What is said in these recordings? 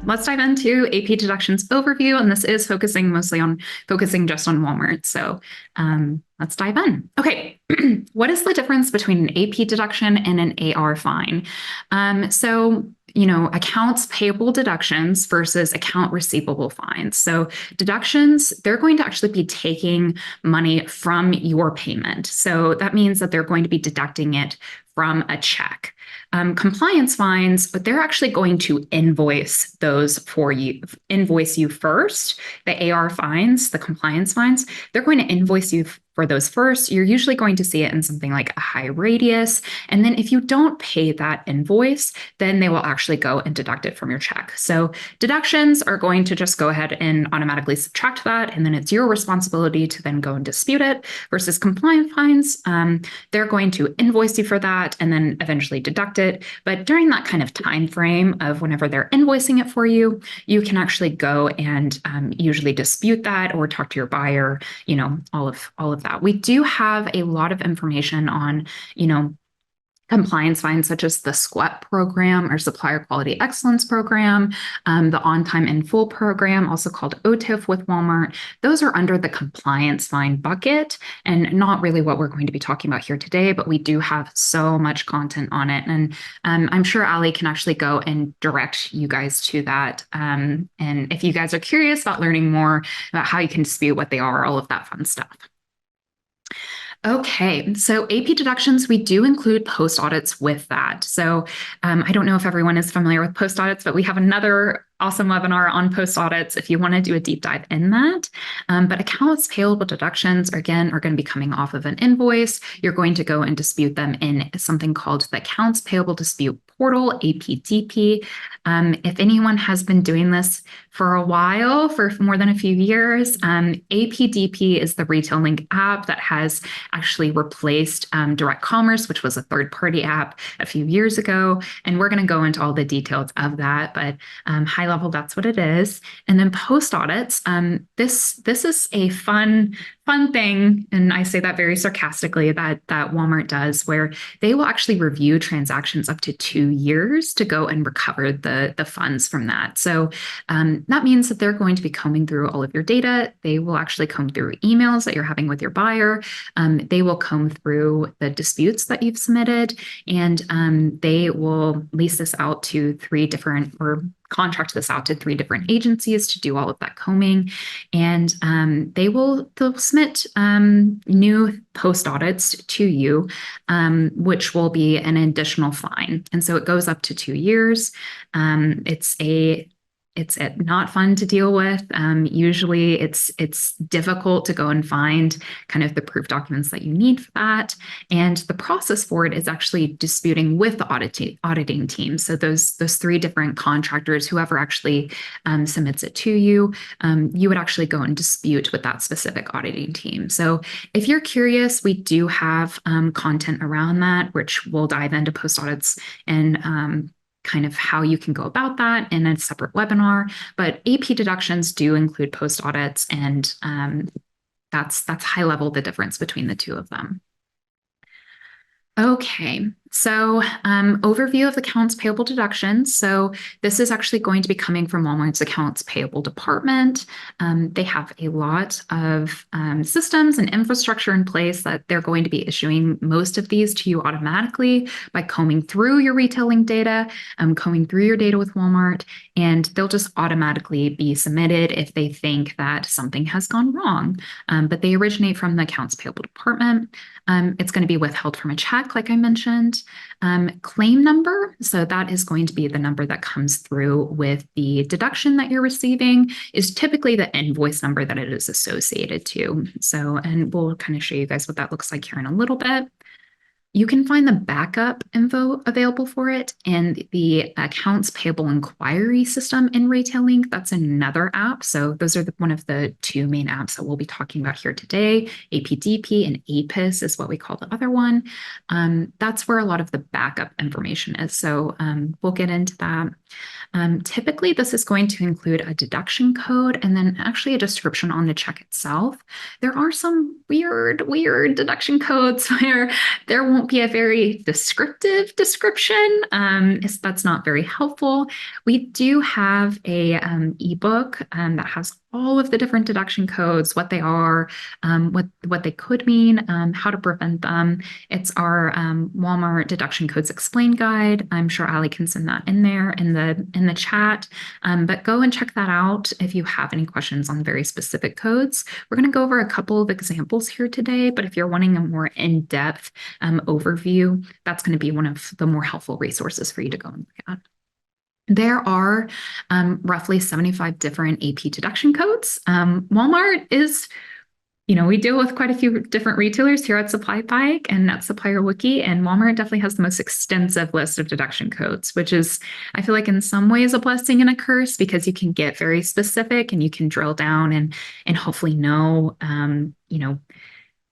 let's dive into AP Deductions overview, and this is focusing just on Walmart. So let's dive in. Okay, what is the difference between an AP deduction and an AR fine? Accounts payable deductions versus account receivable fines. So deductions, they're going to actually be taking money from your payment. So that means that they're going to be deducting it from a check. Compliance fines, but they're actually going to invoice those for you, invoice you first. The AR fines, the compliance fines, they're going to invoice you for those first. You're usually going to see it in something like a high radius. And then if you don't pay that invoice, then they will actually go and deduct it from your check. So deductions are going to just go ahead and automatically subtract that. And then it's your responsibility to then go and dispute it versus compliance fines. They're going to invoice you for that and then eventually deduct it. But during that kind of time frame of whenever they're invoicing it for you, you can actually go and usually dispute that or talk to your buyer, all of that. We do have a lot of information on, compliance fines such as the SQUEP program or Supplier Quality Excellence program, the On Time in Full program, also called OTIF with Walmart. Those are under the compliance fine bucket and not really what we're going to be talking about here today, but we do have so much content on it. And I'm sure Ali can actually go and direct you guys to that. And if you guys are curious about learning more about how you can dispute what they are, all of that fun stuff. Okay, so AP deductions, we do include post audits with that. So I don't know if everyone is familiar with post audits, but we have another awesome webinar on post audits if you want to do a deep dive in that. But accounts payable deductions, again, are going to be coming off of an invoice. You're going to go and dispute them in something called the Accounts Payable Dispute Portal, APDP. If anyone has been doing this for a while, for more than a few years, APDP is the Retail Link app that has actually replaced Direct Commerce, which was a third-party app a few years ago. And we're going to go into all the details of that, but high level, that's what it is. And then post audits, this is a fun thing, and I say that very sarcastically, that Walmart does, where they will actually review transactions up to 2 years to go and recover the funds from that. So that means that they're going to be combing through all of your data. They will actually comb through emails that you're having with your buyer. They will comb through the disputes that you've submitted, and they will lease this out to 3 different, or contract this out to 3 different agencies to do all of that combing. And they'll submit new post audits to you, which will be an additional fine. And so it goes up to 2 years. It's not fun to deal with. Usually it's difficult to go and find kind of the proof documents that you need for that. And the process for it is actually disputing with the auditing team. So those 3 different contractors, whoever actually submits it to you, you would actually go and dispute with that specific auditing team. So if you're curious, we do have content around that, which we'll dive into post audits and kind of how you can go about that in a separate webinar. But AP deductions do include post audits, and that's high level the difference between the 2 of them. Okay, so overview of accounts payable deductions. So this is actually going to be coming from Walmart's accounts payable department. They have a lot of systems and infrastructure in place that they're going to be issuing most of these to you automatically by combing through your retailing data, combing through your data with Walmart, and they'll just automatically be submitted if they think that something has gone wrong. But they originate from the accounts payable department. It's going to be withheld from a check, like I mentioned. Claim number, so that is going to be the number that comes through with the deduction that you're receiving, is typically the invoice number that it is associated to. So, and we'll kind of show you guys what that looks like here in a little bit. You can find the backup info available for it in the Accounts Payable Inquiry System in Retail Link. That's another app. So those are one of the 2 main apps that we'll be talking about here today. APDP and APIS is what we call the other one. That's where a lot of the backup information is. So we'll get into that. Typically, this is going to include a deduction code and then actually a description on the check itself. There are some weird deduction codes where there won't won't be a very descriptive description. That's not very helpful. We do have a ebook that has all of the different deduction codes, what they are, what they could mean, how to prevent them. It's our Walmart Deduction Codes Explained Guide. I'm sure Ali can send that in there in the chat. But go and check that out if you have any questions on very specific codes. We're going to go over a couple of examples here today, but if you're wanting a more in-depth overview, that's going to be one of the more helpful resources for you to go and look at. There are roughly 75 different AP deduction codes. Walmart is, we deal with quite a few different retailers here at SupplyPike and at Supplier Wiki, and Walmart definitely has the most extensive list of deduction codes, which is, I feel like in some ways a blessing and a curse because you can get very specific and you can drill down and hopefully know,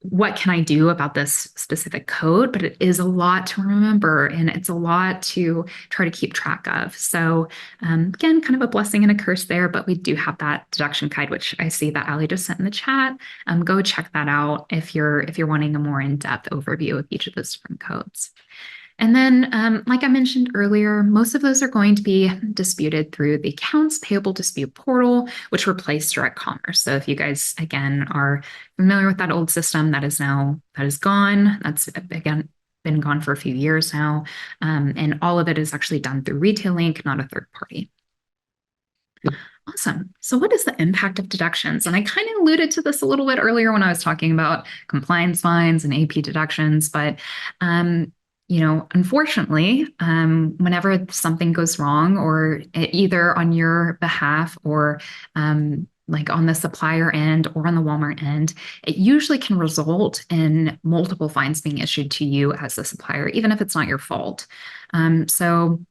what can I do about this specific code? But it is a lot to remember and it's a lot to try to keep track of. So again, kind of a blessing and a curse there, but we do have that deduction guide, which I see that Ali just sent in the chat. Go check that out if you're wanting a more in-depth overview of each of those different codes. And then, like I mentioned earlier, most of those are going to be disputed through the Accounts Payable Dispute Portal, which replaced Direct Commerce. So if you guys, again, are familiar with that old system, that is gone. That's, again, been gone for a few years now. And all of it is actually done through Retail Link, not a third party. Awesome. So what is the impact of deductions? And I kind of alluded to this a little bit earlier when I was talking about compliance fines and AP deductions, but unfortunately, whenever something goes wrong, or either on your behalf or like on the supplier end or on the Walmart end, it usually can result in multiple fines being issued to you as the supplier, even if it's not your fault. So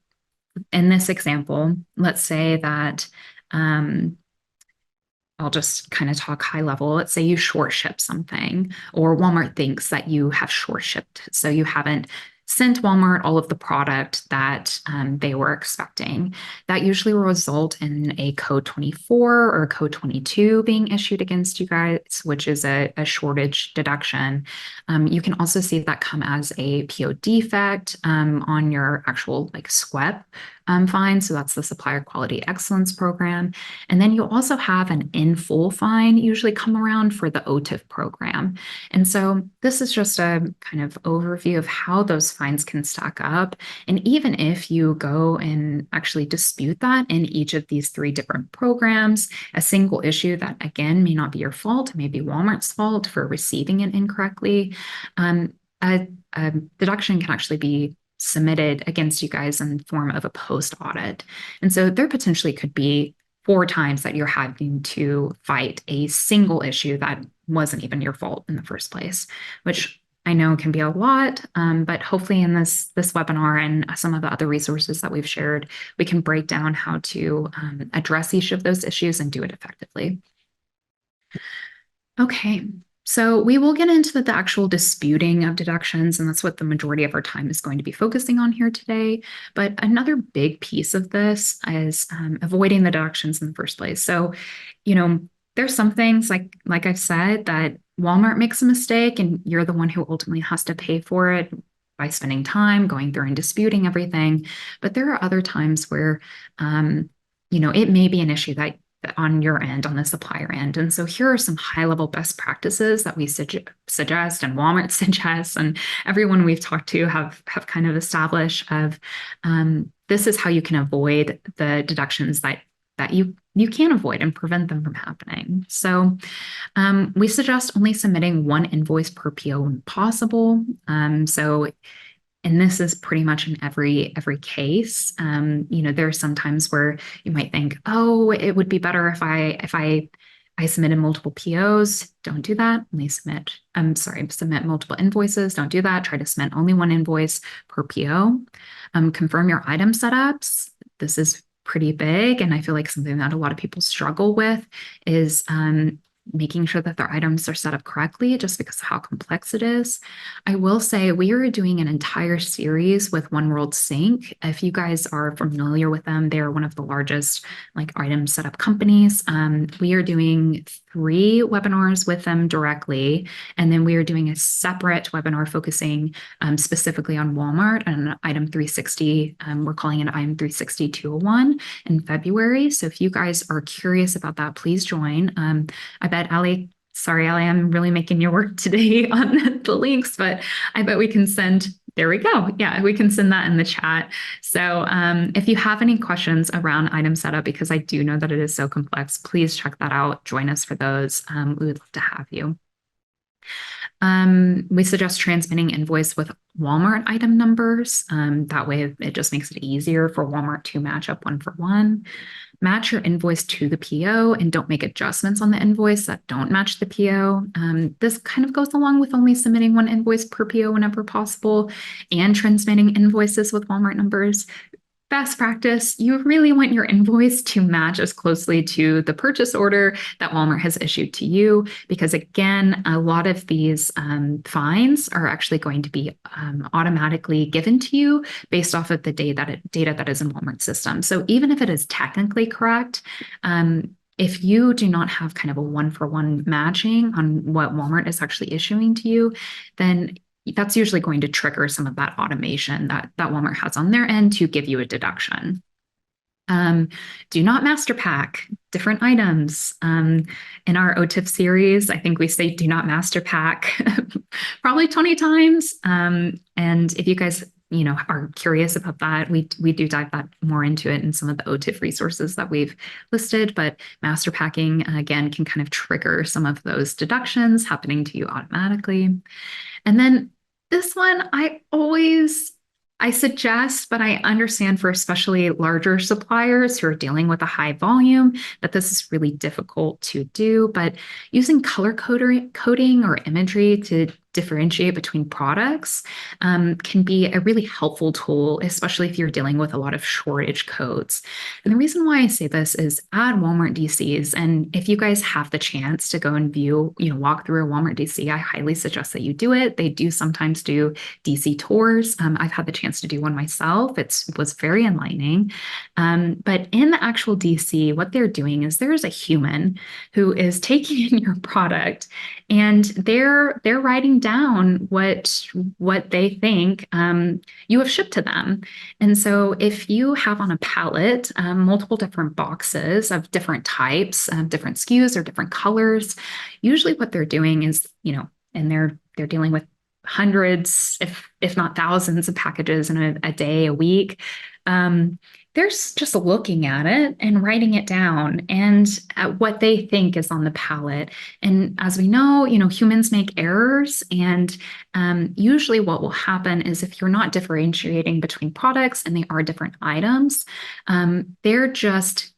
in this example, let's say that I'll just kind of talk high level. Let's say you short ship something, or Walmart thinks that you have short shipped. So you haven't sent Walmart all of the product that they were expecting. That usually will result in a code 24 or code 22 being issued against you guys, which is a shortage deduction. You can also see that come as a PO defect on your actual SQEP fine. So that's the Supplier Quality Excellence Program. And then you'll also have an in full fine usually come around for the OTIF program. And so this is just a kind of overview of how those fines can stack up. And even if you go and actually dispute that in each of these three different programs, a single issue that, again, may not be your fault, may be Walmart's fault for receiving it incorrectly, a deduction can actually be submitted against you guys in the form of a post audit. And so there potentially could be 4 times that you're having to fight a single issue that wasn't even your fault in the first place, which I know can be a lot, but hopefully in this webinar and some of the other resources that we've shared, we can break down how to address each of those issues and do it effectively. Okay. So we will get into the actual disputing of deductions, and that's what the majority of our time is going to be focusing on here today. But another big piece of this is avoiding the deductions in the first place. So, there's some things like I've said that Walmart makes a mistake and you're the one who ultimately has to pay for it by spending time going through and disputing everything. But there are other times where, it may be an issue that on your end, on the supplier end. And so here are some high-level best practices that we suggest and Walmart suggests, and everyone we've talked to have kind of established of this is how you can avoid the deductions that you can avoid and prevent them from happening. So we suggest only submitting 1 invoice per PO when possible. And this is pretty much in every case. There are some times where you might think, oh, it would be better if I submitted multiple POs. Don't do that. Submit multiple invoices. Don't do that. Try to submit only 1 invoice per PO. Confirm your item setups. This is pretty big, and I feel like something that a lot of people struggle with is making sure that their items are set up correctly just because of how complex it is. I will say we are doing an entire series with One World Sync. If you guys are familiar with them, they're one of the largest item setup companies. We are doing 3 webinars with them directly. And then we are doing a separate webinar focusing specifically on Walmart and item 360. We're calling it item 360 201 in February. So if you guys are curious about that, please join. I bet Ali, sorry, Ali, I'm really making your work today on the links, but I bet we can send. There we go. Yeah, we can send that in the chat. So if you have any questions around item setup, because I do know that it is so complex, please check that out. Join us for those. We would love to have you. We suggest transmitting invoice with Walmart item numbers. That way it just makes it easier for Walmart to match up one for one. Match your invoice to the PO and don't make adjustments on the invoice that don't match the PO. This kind of goes along with only submitting one invoice per PO whenever possible and transmitting invoices with Walmart numbers. Best practice, you really want your invoice to match as closely to the purchase order that Walmart has issued to you, because again, a lot of these fines are actually going to be automatically given to you based off of the data that is in Walmart's system. So even if it is technically correct, if you do not have kind of a one-for-one matching on what Walmart is actually issuing to you, then that's usually going to trigger some of that automation that Walmart has on their end to give you a deduction. Do not master pack different items. In our OTIF series, I think we say do not master pack probably 20 times. And if you guys are curious about that, we do dive that more into it in some of the OTIF resources that we've listed. But master packing, again, can kind of trigger some of those deductions happening to you automatically. And then this one, I suggest, but I understand for especially larger suppliers who are dealing with a high volume, that this is really difficult to do. But using color coding or imagery to differentiate between products can be a really helpful tool, especially if you're dealing with a lot of shortage codes. And the reason why I say this is at Walmart DCs, and if you guys have the chance to go and walk through a Walmart DC, I highly suggest that you do it. They do sometimes do DC tours. I've had the chance to do one myself. It was very enlightening. But in the actual DC, what they're doing is there's a human who is taking in your product and they're writing down what they think you have shipped to them. And so if you have on a pallet multiple different boxes of different types, different SKUs or different colors, usually what they're doing is, and they're dealing with hundreds, if not thousands of packages in a day, a week. They're just looking at it and writing it down and at what they think is on the pallet. And as we know, humans make errors. And usually what will happen is if you're not differentiating between products and they are different items, they're just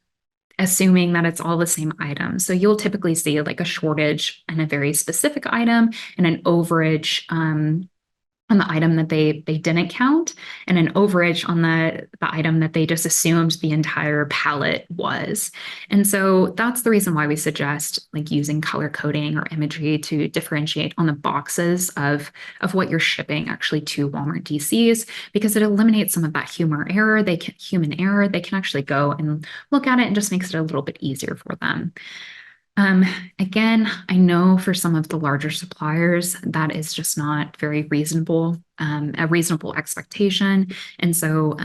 assuming that it's all the same item. So you'll typically see like a shortage in a very specific item and an overage on the item that they didn't count, and an overage on the item that they just assumed the entire pallet was. And so that's the reason why we suggest like using color coding or imagery to differentiate on the boxes of what you're shipping actually to Walmart DCs, because it eliminates some of that human error. They can actually go and look at it and just makes it a little bit easier for them. Again, I know for some of the larger suppliers, that is just not very reasonable, a reasonable expectation. And so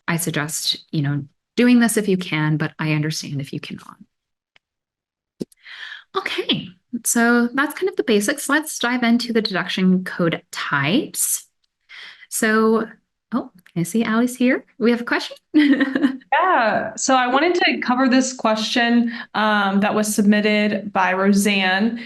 I suggest, doing this if you can, but I understand if you cannot. Okay, so that's kind of the basics. Let's dive into the deduction code types. So, I see Ali's here. We have a question. Yeah, so I wanted to cover this question that was submitted by Roseanne.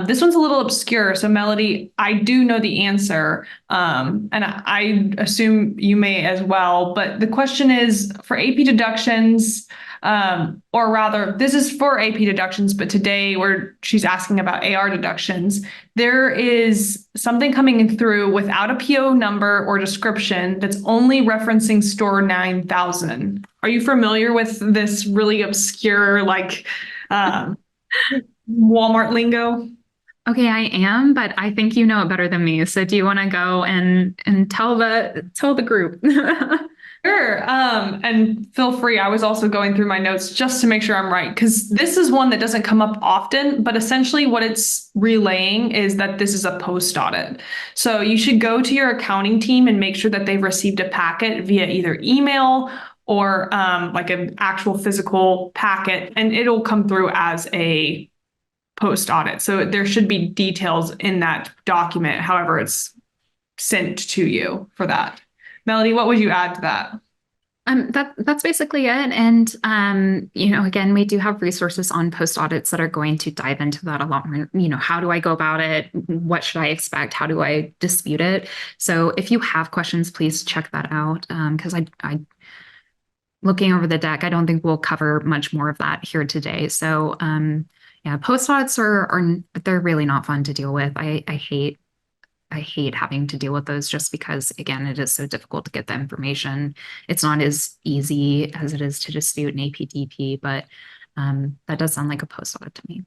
This one's a little obscure, so Melodie, I do know the answer, and I assume you may as well, but the question is for AP deductions, or rather, this is for AP deductions, but today she's asking about AR deductions. There is something coming through without a PO number or description that's only referencing store 9000. Are you familiar with this really obscure, Walmart lingo? Okay, I am, but I think you know it better than me. So do you want to go and tell the group? Sure. And feel free. I was also going through my notes just to make sure I'm right, because this is one that doesn't come up often, but essentially what it's relaying is that this is a post audit. So you should go to your accounting team and make sure that they've received a packet via either email or like an actual physical packet, and it'll come through as a post audit. So there should be details in that document, however it's sent to you for that. Melody, what would you add to that? That's basically it. And again, we do have resources on post audits that are going to dive into that a lot more. How do I go about it? What should I expect? How do I dispute it? So if you have questions, please check that out. Because I looking over the deck, I don't think we'll cover much more of that here today. So yeah, post audits are they're really not fun to deal with. I hate having to deal with those just because, again, it is so difficult to get the information. It's not as easy as it is to dispute an APDP, but that does sound like a post audit to me.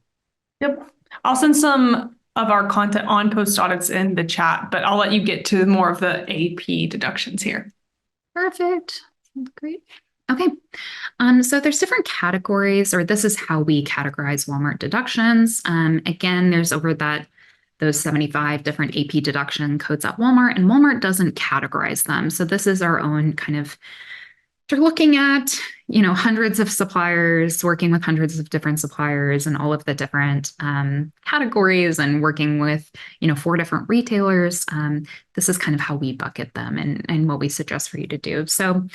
Yep. I'll send some of our content on post audits in the chat, but I'll let you get to more of the AP deductions here. Perfect. Sounds great. Okay. So there's different categories, or this is how we categorize Walmart deductions. Again, there's over those 75 different AP deduction codes at Walmart, and Walmart doesn't categorize them. So this is our own kind of, they're looking at, hundreds of suppliers, working with hundreds of different suppliers and all of the different categories and working with, 4 different retailers. This is kind of how we bucket them and what we suggest for you to do. So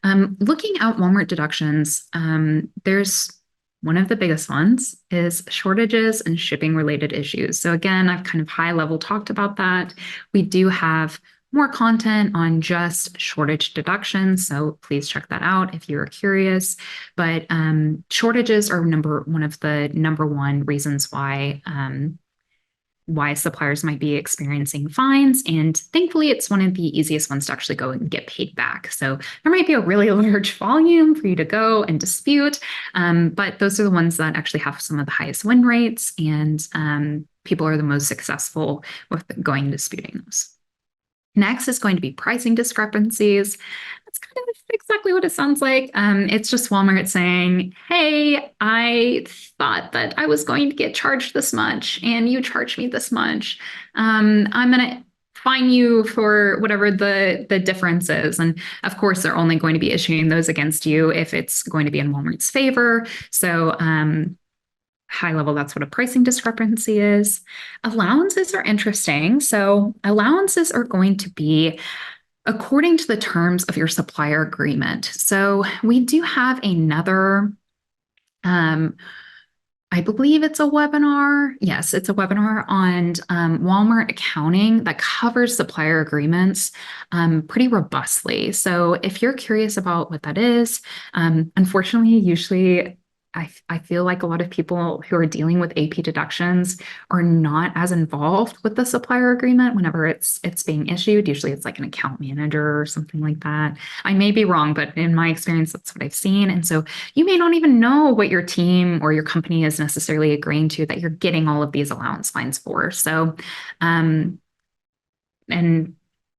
looking at Walmart deductions, there's one of the biggest ones is shortages and shipping related issues. So again, I've kind of high level talked about that. We do have more content on just shortage deductions, so please check that out if you're curious. But shortages are one of the number one reasons why suppliers might be experiencing fines. And thankfully, it's one of the easiest ones to actually go and get paid back. So there might be a really large volume for you to go and dispute, but those are the ones that actually have some of the highest win rates, and people are the most successful with going and disputing those. Next is going to be pricing discrepancies. That's kind of exactly what it sounds like. It's just Walmart saying, hey, I thought that I was going to get charged this much and you charged me this much. I'm going to fine you for whatever the difference is. And of course, they're only going to be issuing those against you if it's going to be in Walmart's favor. So high level, that's what a pricing discrepancy is. Allowances are interesting. So allowances are going to be according to the terms of your supplier agreement. So we do have another, I believe it's a webinar. Yes, it's a webinar on Walmart accounting that covers supplier agreements pretty robustly. So if you're curious about what that is, unfortunately, usually I feel like a lot of people who are dealing with AP deductions are not as involved with the supplier agreement whenever it's being issued. Usually it's like an account manager or something like that. I may be wrong, but in my experience, that's what I've seen. And so you may not even know what your team or your company is necessarily agreeing to that you're getting all of these allowance fines for. So, and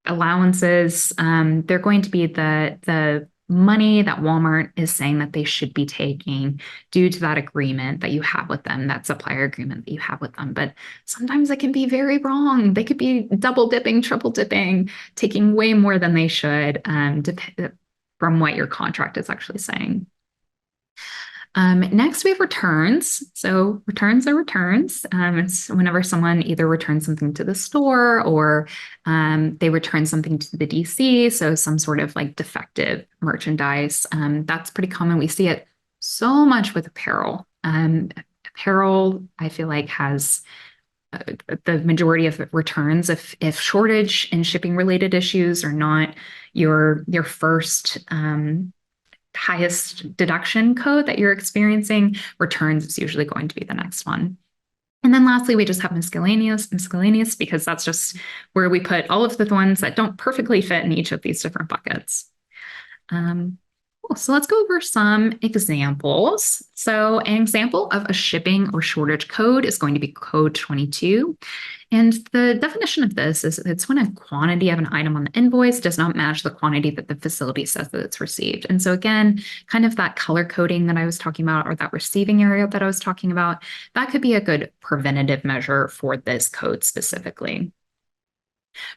allowances, they're going to be the money that Walmart is saying that they should be taking due to that agreement that you have with them, that supplier agreement that you have with them. But sometimes it can be very wrong. They could be double dipping, triple dipping, taking way more than they should from what your contract is actually saying. Next, we have returns. So returns are returns. It's whenever someone either returns something to the store or they return something to the DC. So some sort of like defective merchandise. That's pretty common. We see it so much with apparel. Apparel, I feel like, has the majority of returns. If shortage and shipping related issues are not your first highest deduction code that you're experiencing, returns is usually going to be the next one. And then lastly, we just have miscellaneous because that's just where we put all of the ones that don't perfectly fit in each of these different buckets. Cool. So let's go over some examples. So an example of a shipping or shortage code is going to be code 22. And the definition of this is it's when a quantity of an item on the invoice does not match the quantity that the facility says that it's received. And so again, kind of that color coding that I was talking about, or that receiving area that I was talking about, that could be a good preventative measure for this code specifically.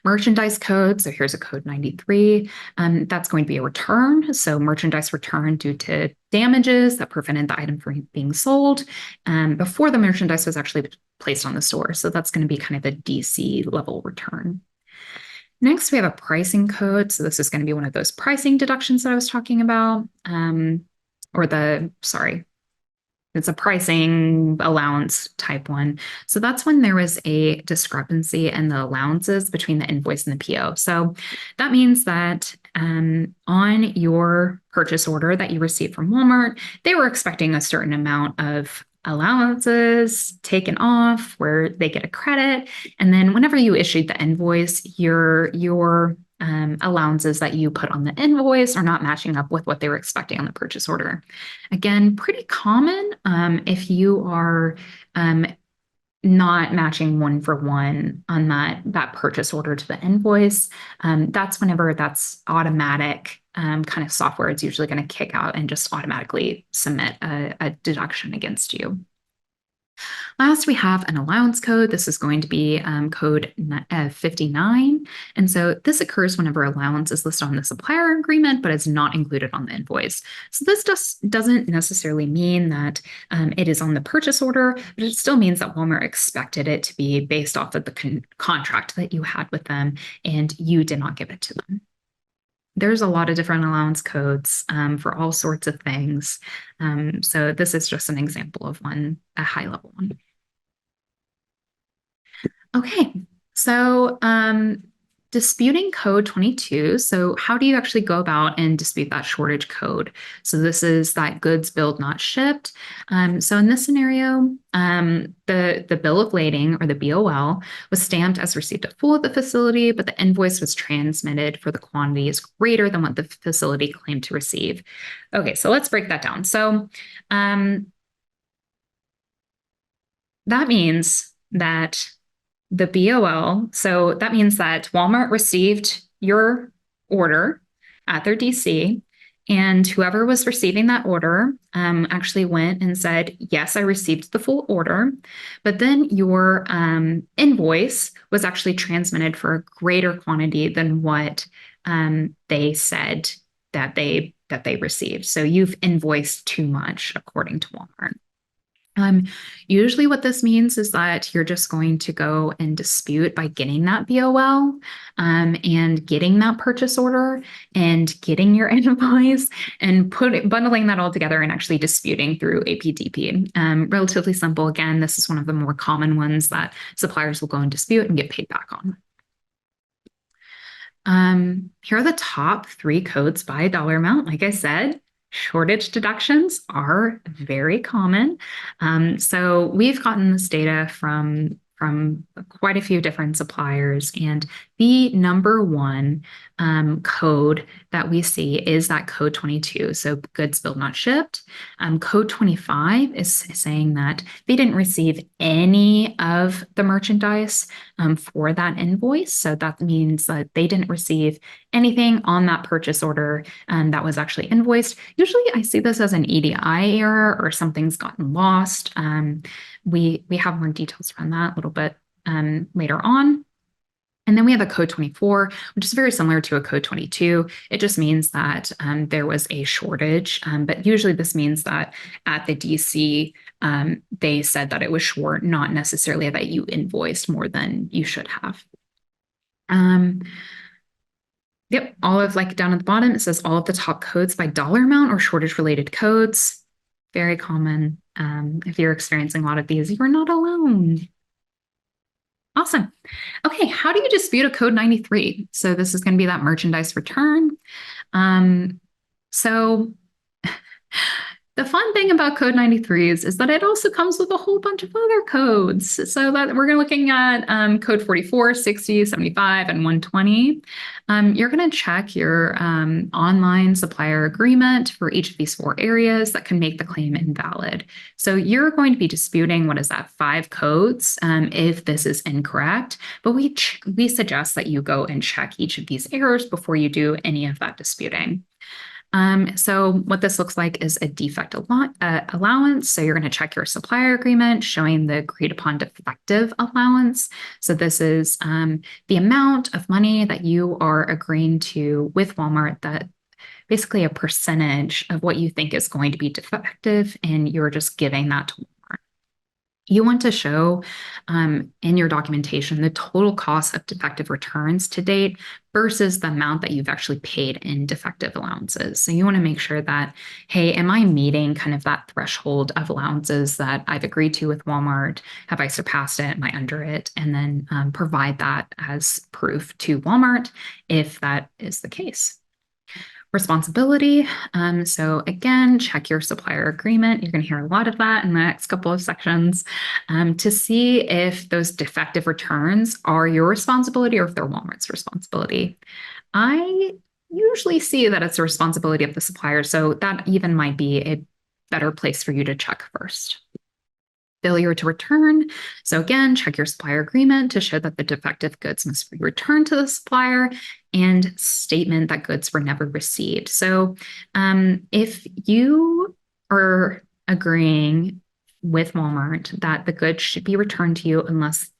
Merchandise code, so here's a code 93. That's going to be a return. So merchandise returned due to damages that prevented the item from being sold before the merchandise was actually placed on the store. So that's going to be kind of a DC level return. Next, we have a pricing code. So this is going to be one of those pricing deductions that I was talking about, it's a pricing allowance type one. So that's when there was a discrepancy in the allowances between the invoice and the PO. So that means that on your purchase order that you received from Walmart, they were expecting a certain amount of allowances taken off where they get a credit. And then whenever you issued the invoice, your allowances that you put on the invoice are not matching up with what they were expecting on the purchase order. Again, pretty common if you are not matching one for one on that purchase order to the invoice. That's whenever that's automatic kind of software. It's usually going to kick out and just automatically submit a deduction against you. Last, we have an allowance code. This is going to be code 59. And so this occurs whenever allowance is listed on the supplier agreement, but is not included on the invoice. So this just doesn't necessarily mean that it is on the purchase order, but it still means that Walmart expected it to be based off of the contract that you had with them, and you did not give it to them. There's a lot of different allowance codes for all sorts of things. So this is just an example of one, a high level one. Okay, so disputing code 22. So how do you actually go about and dispute that shortage code? So this is that goods billed not shipped. So in this scenario, the bill of lading, or the BOL, was stamped as received at full at the facility, but the invoice was transmitted for the quantities greater than what the facility claimed to receive. Okay, so let's break that down. So that means that the BOL, so that means that Walmart received your order at their DC, and whoever was receiving that order actually went and said, yes, I received the full order, but then your invoice was actually transmitted for a greater quantity than what they said that they received. So you've invoiced too much according to Walmart. Usually what this means is that you're just going to go and dispute by getting that BOL and getting that purchase order and getting your invoice and bundling that all together and actually disputing through APDP. Relatively simple. Again, this is one of the more common ones that suppliers will go and dispute and get paid back on. Here are the top 3 codes by dollar amount. Like I said, shortage deductions are very common. So we've gotten this data from quite a few different suppliers, and the number one code that we see is that code 22. So goods billed not shipped. Code 25 is saying that they didn't receive any of the merchandise for that invoice. So that means that they didn't receive anything on that purchase order that was actually invoiced. Usually I see this as an EDI error or something's gotten lost. We have more details around that a little bit later on. And then we have a code 24, which is very similar to a code 22. It just means that there was a shortage, but usually this means that at the DC, they said that it was short, not necessarily that you invoiced more than you should have. Yep, all of, like down at the bottom, it says all of the top codes by dollar amount or shortage related codes. Very common. If you're experiencing a lot of these, you're not alone. Awesome. Okay, how do you dispute a code 93? So this is going to be that merchandise return. So The fun thing about Code 93s is that it also comes with a whole bunch of other codes. So that we're looking at code 44, 60, 75, and 120. You're going to check your online supplier agreement for each of these 4 areas that can make the claim invalid. So you're going to be disputing, what is that, 5 codes if this is incorrect. But we suggest that you go and check each of these errors before you do any of that disputing. So what this looks like is a defect allowance. So you're going to check your supplier agreement showing the agreed upon defective allowance. So this is the amount of money that you are agreeing to with Walmart, that basically a percentage of what you think is going to be defective, and you're just giving that to Walmart. You want to show in your documentation the total cost of defective returns to date versus the amount that you've actually paid in defective allowances. So you want to make sure that, hey, am I meeting kind of that threshold of allowances that I've agreed to with Walmart? Have I surpassed it? Am I under it? And then provide that as proof to Walmart if that is the case. Responsibility. So again, check your supplier agreement. You're going to hear a lot of that in the next couple of sections to see if those defective returns are your responsibility or if they're Walmart's responsibility. I usually see that it's the responsibility of the supplier, so that even might be a better place for you to check first. Failure to return. So again, check your supplier agreement to show that the defective goods must be returned to the supplier, and statement that goods were never received. So if you are agreeing with Walmart that the goods should be returned to you unless,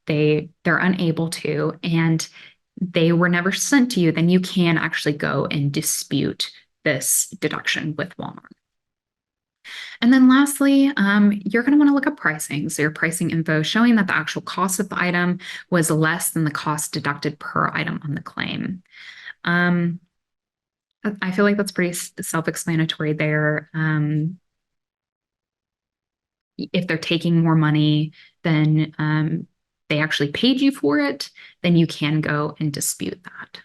they're unable to, and they were never sent to you, then you can actually go and dispute this deduction with Walmart. And then lastly, you're going to want to look up pricing. So your pricing info showing that the actual cost of the item was less than the cost deducted per item on the claim. I feel like that's pretty self-explanatory there. If they're taking more money than they actually paid you for it, then you can go and dispute that.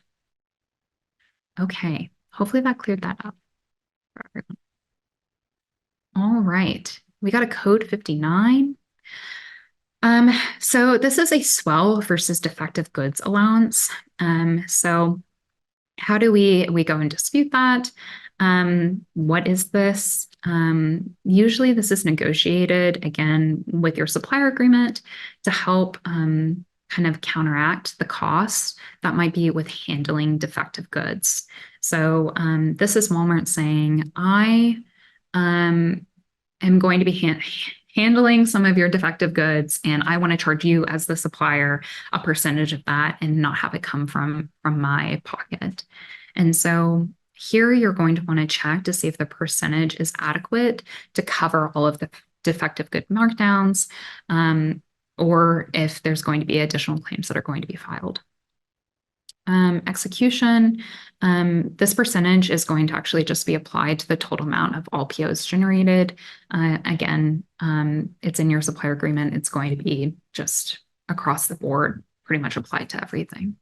Okay, hopefully that cleared that up for everyone. All right, we got a code 59. So this is a swell versus defective goods allowance. So how do we go and dispute that? What is this? Usually this is negotiated, again, with your supplier agreement to help kind of counteract the costs that might be with handling defective goods. So this is Walmart saying, I am going to be handling some of your defective goods, and I want to charge you as the supplier a percentage of that and not have it come from my pocket. And so here you're going to want to check to see if the percentage is adequate to cover all of the defective good markdowns, or if there's going to be additional claims that are going to be filed. Execution, this percentage is going to actually just be applied to the total amount of all POs generated. Again, it's in your supplier agreement. It's going to be just across the board, pretty much applied to everything.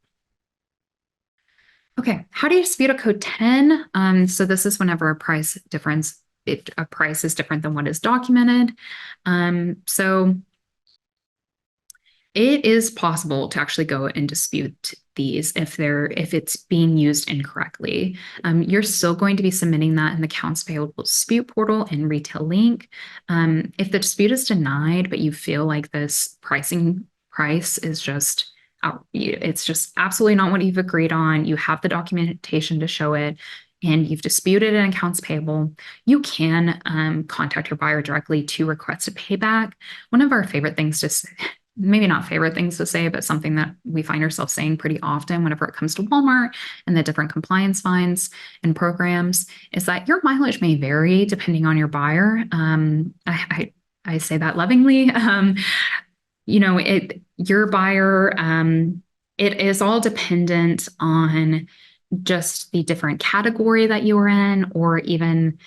Okay, how do you dispute a code 10? So this is whenever a price difference, if a price is different than what is documented. So it is possible to actually go and dispute these if it's being used incorrectly. You're still going to be submitting that in the Accounts Payable Dispute Portal in Retail Link. If the dispute is denied, but you feel like this price is just it's just absolutely not what you've agreed on, you have the documentation to show it, and you've disputed in accounts payable, you can contact your buyer directly to request a payback. One of our favorite things to say, maybe not favorite things to say, but something that we find ourselves saying pretty often whenever it comes to Walmart and the different compliance fines and programs, is that your mileage may vary depending on your buyer. I say that lovingly. Your buyer, it is all dependent on just the different category that you are in, or even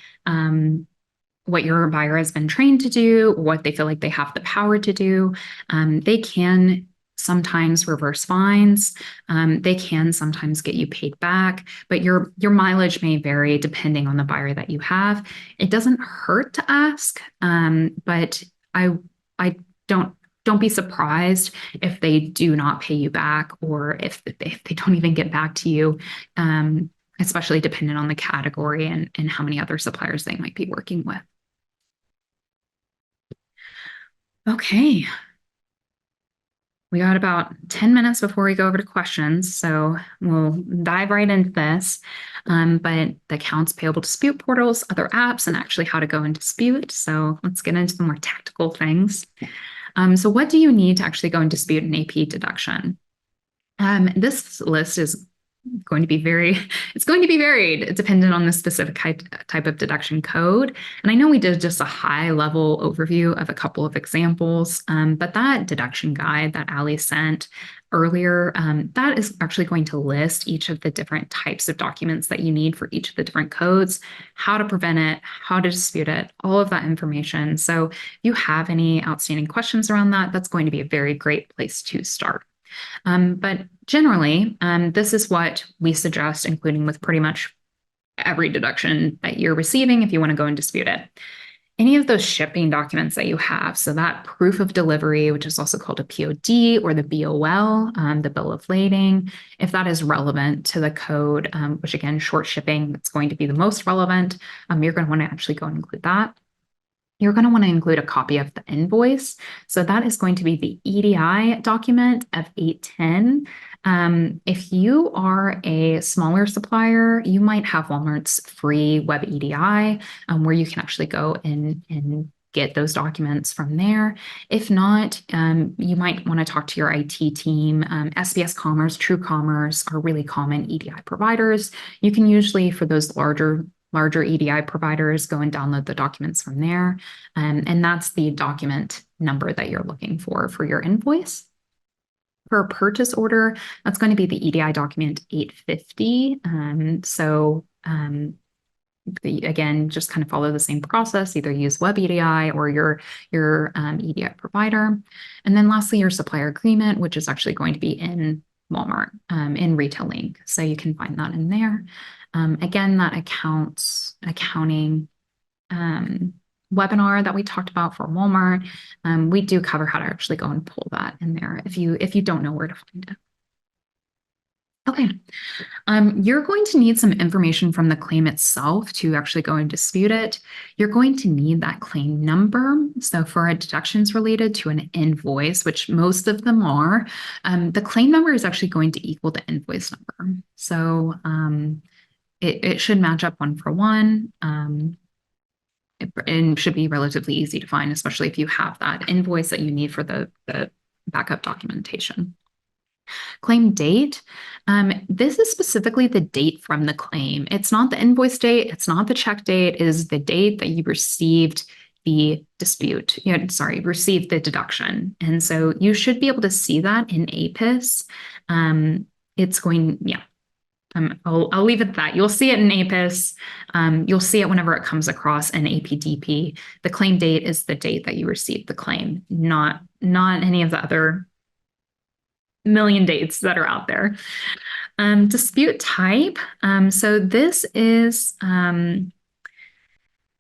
what your buyer has been trained to do, what they feel like they have the power to do. They can sometimes reverse fines. They can sometimes get you paid back, but your mileage may vary depending on the buyer that you have. It doesn't hurt to ask, but I don't be surprised if they do not pay you back or if they don't even get back to you, especially depending on the category and how many other suppliers they might be working with. Okay. We got about 10 minutes before we go over to questions, so we'll dive right into this. But the accounts payable dispute portals, other apps, and actually how to go and dispute. So let's get into the more tactical things. So what do you need to actually go and dispute an AP deduction? This list is going to be varied dependent on the specific type of deduction code. And I know we did just a high level overview of a couple of examples, but that deduction guide that Ali sent earlier, that is actually going to list each of the different types of documents that you need for each of the different codes, how to prevent it, how to dispute it, all of that information. So if you have any outstanding questions around that, that's going to be a very great place to start. But generally, this is what we suggest, including with pretty much every deduction that you're receiving if you want to go and dispute it. Any of those shipping documents that you have, so that proof of delivery, which is also called a POD or the BOL, the bill of lading, if that is relevant to the code, which again, short shipping, that's going to be the most relevant, you're going to want to actually go and include that. You're going to want to include a copy of the invoice. So that is going to be the EDI document of 810. If you are a smaller supplier, you might have Walmart's free web EDI, where you can actually go and get those documents from there. If not, you might want to talk to your IT team. SBS Commerce, True Commerce are really common EDI providers. You can usually, for those larger EDI providers, go and download the documents from there. And that's the document number that you're looking for your invoice. For a purchase order, that's going to be the EDI document 850. Again, just kind of follow the same process, either use web EDI or your EDI provider. And then lastly, your supplier agreement, which is actually going to be in Walmart, in Retail Link. So you can find that in there. Again, that accounting webinar that we talked about for Walmart, we do cover how to actually go and pull that in there if you don't know where to find it. Okay, you're going to need some information from the claim itself to actually go and dispute it. You're going to need that claim number. So for a deductions related to an invoice, which most of them are, the claim number is actually going to equal the invoice number. So it should match up one for one. It should be relatively easy to find, especially if you have that invoice that you need for the backup documentation. Claim date. This is specifically the date from the claim. It's not the invoice date. It's not the check date. It is the date that you received the dispute. Received the deduction. And so you should be able to see that in APIS. I'll leave it at that. You'll see it in APIS. You'll see it whenever it comes across an APDP. The claim date is the date that you received the claim, not any of the other million dates that are out there. Dispute type. So this is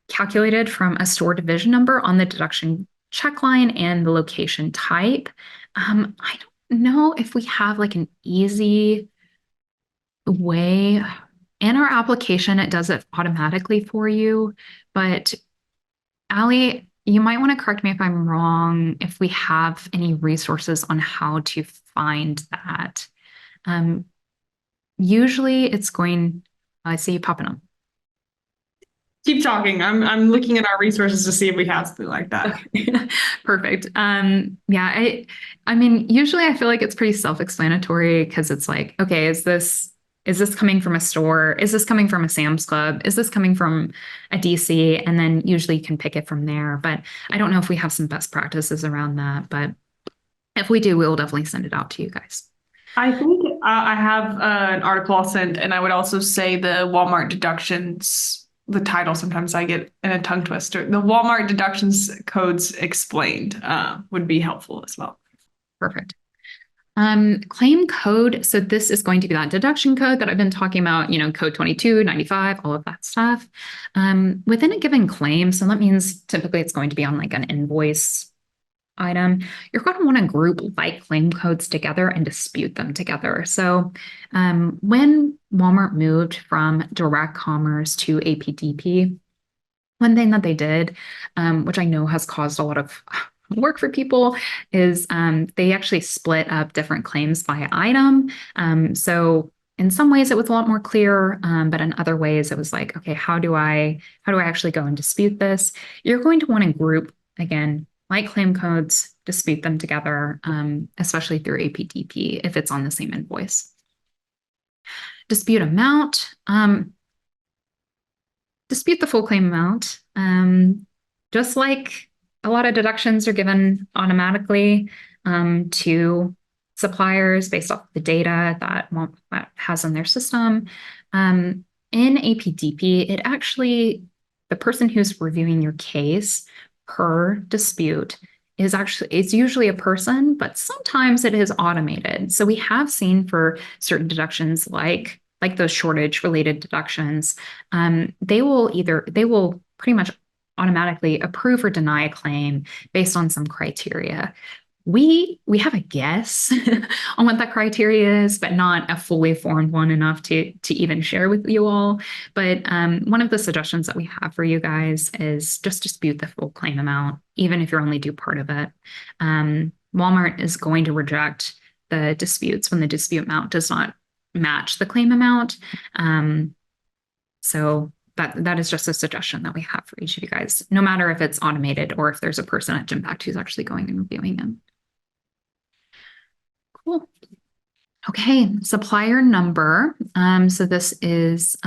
calculated from a store division number on the deduction check line and the location type. I don't know if we have like an easy way. In our application, it does it automatically for you. But Ali, you might want to correct me if I'm wrong, if we have any resources on how to find that. Usually it's going, I see you popping up. Keep talking. I'm looking at our resources to see if we have something like that. Okay. Perfect. Yeah, I mean, usually I feel like it's pretty self-explanatory because it's like, okay, is this coming from a store? Is this coming from a Sam's Club? Is this coming from a DC? And then usually you can pick it from there. But I don't know if we have some best practices around that. But if we do, we'll definitely send it out to you guys. I think I have an article I'll send, and I would also say the Walmart deductions, the title, sometimes I get in a tongue twister. The Walmart deductions codes explained would be helpful as well. Perfect. Claim code. So this is going to be that deduction code that I've been talking about, code 2295, all of that stuff. Within a given claim, so that means typically it's going to be on like an invoice item, you're going to want to group like claim codes together and dispute them together. So when Walmart moved from direct commerce to APDP, one thing that they did, which I know has caused a lot of work for people, is they actually split up different claims by item. So in some ways it was a lot more clear, but in other ways it was like, okay, how do I actually go and dispute this? You're going to want to group again, like claim codes, dispute them together, especially through APDP if it's on the same invoice. Dispute amount. Dispute the full claim amount. Just like a lot of deductions are given automatically to suppliers based off the data that Walmart has in their system. In APDP, the person who's reviewing your case per dispute it's usually a person, but sometimes it is automated. So we have seen for certain deductions like those shortage related deductions, they will pretty much automatically approve or deny a claim based on some criteria. We have a guess on what that criteria is, but not a fully formed one enough to even share with you all. But one of the suggestions that we have for you guys is just dispute the full claim amount, even if you're only due part of it. Walmart is going to reject the disputes when the dispute amount does not match the claim amount. So that is just a suggestion that we have for each of you guys, no matter if it's automated or if there's a person at Genpact who's actually going and reviewing them. Cool. Okay, supplier number. So this needs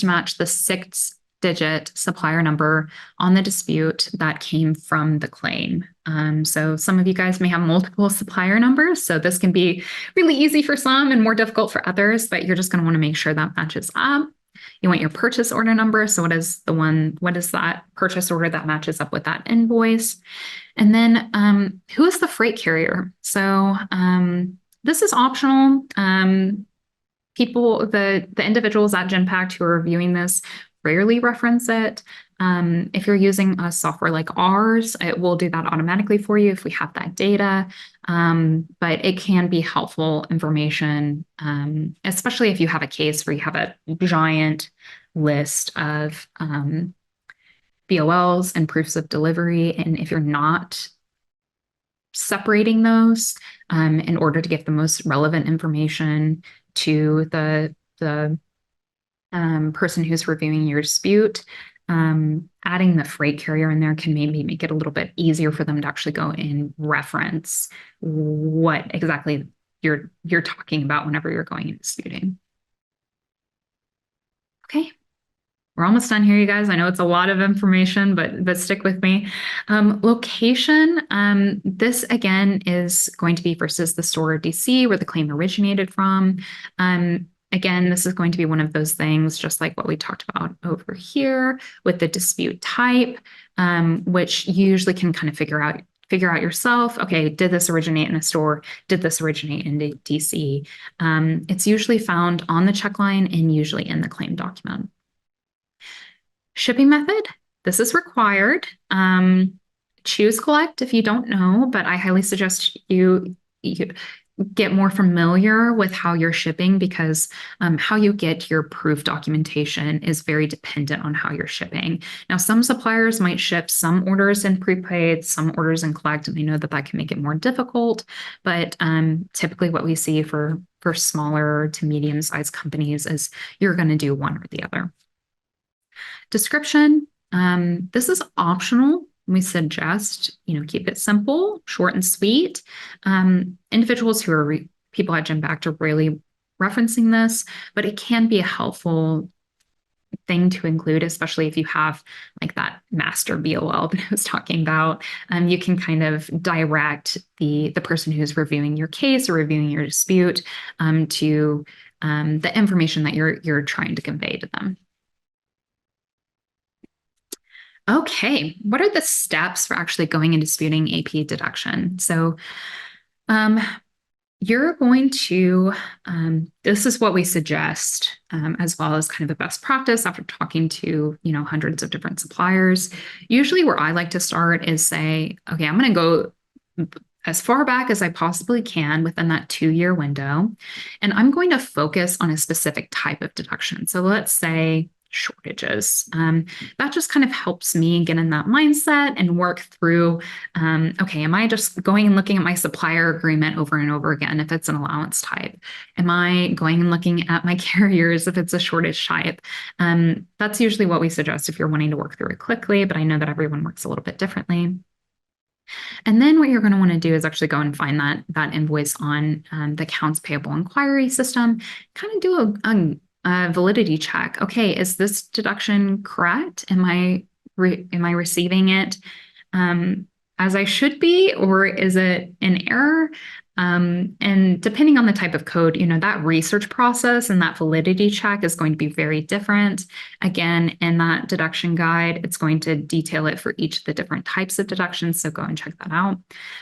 to match the 6-digit supplier number on the dispute that came from the claim. So some of you guys may have multiple supplier numbers, so this can be really easy for some and more difficult for others, but you're just going to want to make sure that matches up. You want your purchase order number. So what is that purchase order that matches up with that invoice? And then who is the freight carrier? So this is optional. The individuals at Genpact who are reviewing this rarely reference it. If you're using a software like ours, it will do that automatically for you if we have that data. But it can be helpful information, especially if you have a case where you have a giant list of BOLs and proofs of delivery. And if you're not separating those in order to get the most relevant information to the person who's reviewing your dispute, adding the freight carrier in there can maybe make it a little bit easier for them to actually go and reference what exactly you're talking about whenever you're going and disputing. Okay. We're almost done here, you guys. I know it's a lot of information, but stick with me. Location, this again is going to be versus the store or DC where the claim originated from. Again, this is going to be one of those things, just like what we talked about over here with the dispute type, which you usually can kind of figure out yourself. Okay, did this originate in a store? Did this originate in DC? It's usually found on the check line and usually in the claim document. Shipping method, this is required. Choose collect if you don't know, but I highly suggest you get more familiar with how you're shipping because how you get your proof documentation is very dependent on how you're shipping. Now, some suppliers might ship some orders in prepaid, some orders in collect, and I know that can make it more difficult, but typically what we see for smaller to medium-sized companies is you're going to do one or the other. Description, this is optional. We suggest, keep it simple, short and sweet. Individuals who are people at Genpact are really referencing this, but it can be a helpful thing to include, especially if you have like that master BOL that I was talking about. You can kind of direct the person who's reviewing your case or reviewing your dispute to the information that you're trying to convey to them. Okay, what are the steps for actually going and disputing AP deduction? So You're going to, this is what we suggest, as well as kind of a best practice after talking to, hundreds of different suppliers. Usually where I like to start is say, okay, I'm going to go as far back as I possibly can within that 2-year window. And I'm going to focus on a specific type of deduction. So let's say shortages. That just kind of helps me get in that mindset and work through, okay, am I just going and looking at my supplier agreement over and over again if it's an allowance type? Am I going and looking at my carriers if it's a shortage type? That's usually what we suggest if you're wanting to work through it quickly, but I know that everyone works a little bit differently. And then what you're going to want to do is actually go and find that invoice on the accounts payable inquiry system, kind of do a validity check. Okay, is this deduction correct? Am I receiving it as I should be, or is it an error? And depending on the type of code, that research process and that validity check is going to be very different. Again, in that deduction guide, it's going to detail it for each of the different types of deductions. So go and check that out.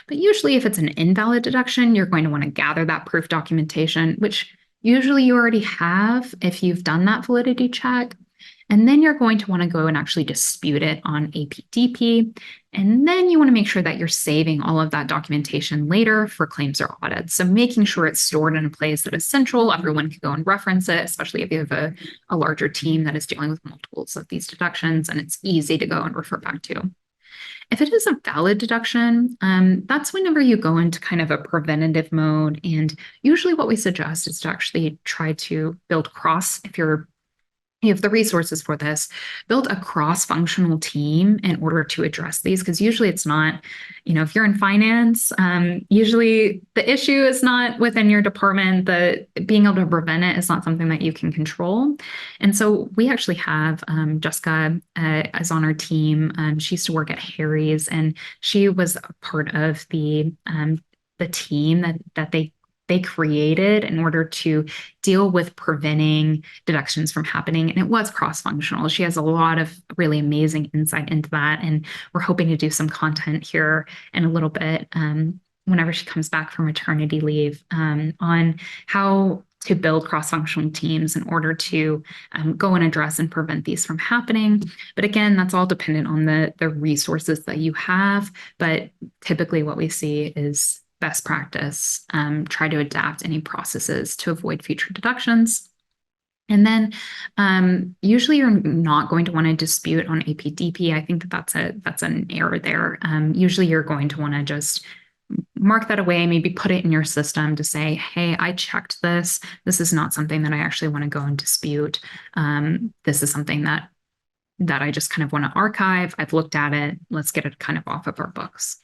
But usually if it's an invalid deduction, you're going to want to gather that proof documentation, which usually you already have if you've done that validity check. And then you're going to want to go and actually dispute it on APDP. And then you want to make sure that you're saving all of that documentation later for claims or audits. So making sure it's stored in a place that is central, everyone can go and reference it, especially if you have a larger team that is dealing with multiples of these deductions, and it's easy to go and refer back to. If it is a valid deduction, that's whenever you go into kind of a preventative mode. And usually what we suggest is to actually try to build if you have the resources for this, build a cross-functional team in order to address these, because usually it's not, if you're in finance, usually the issue is not within your department. Being able to prevent it is not something that you can control. And so we actually have Jessica is on our team. She used to work at Harry's, and she was a part of the team that they created in order to deal with preventing deductions from happening. And it was cross-functional. She has a lot of really amazing insight into that. And we're hoping to do some content here in a little bit whenever she comes back from maternity leave on how to build cross-functional teams in order to go and address and prevent these from happening. But again, that's all dependent on the resources that you have. But typically what we see is best practice, try to adapt any processes to avoid future deductions. And then usually you're not going to want to dispute on APDP. I think that's an error there. Usually you're going to want to just mark that away, maybe put it in your system to say, hey, I checked this. This is not something that I actually want to go and dispute. This is something that I just kind of want to archive. I've looked at it. Let's get it kind of off of our books.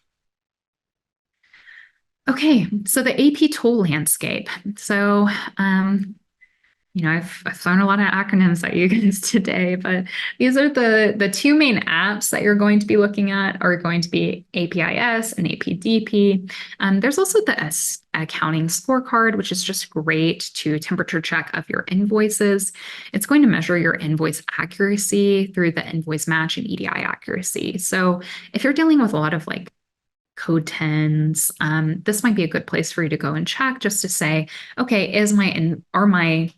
Okay, so the AP tool landscape. So, I've thrown a lot of acronyms at you guys today, but these are the two main apps that you're going to be looking at are going to be APIS and APDP. There's also the accounting scorecard, which is just great to temperature check of your invoices. It's going to measure your invoice accuracy through the invoice match and EDI accuracy. So if you're dealing with a lot of code 10s, this might be a good place for you to go and check just to say, okay, are my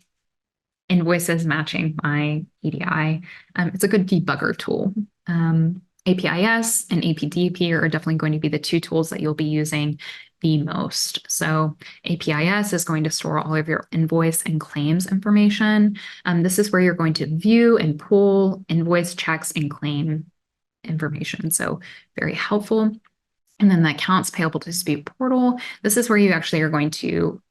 invoices matching my EDI? It's a good debugger tool. APIS and APDP are definitely going to be the two tools that you'll be using the most. So APIS is going to store all of your invoice and claims information. This is where you're going to view and pull invoice checks and claim information. So very helpful. And then the accounts payable dispute portal. This is where you actually are going to,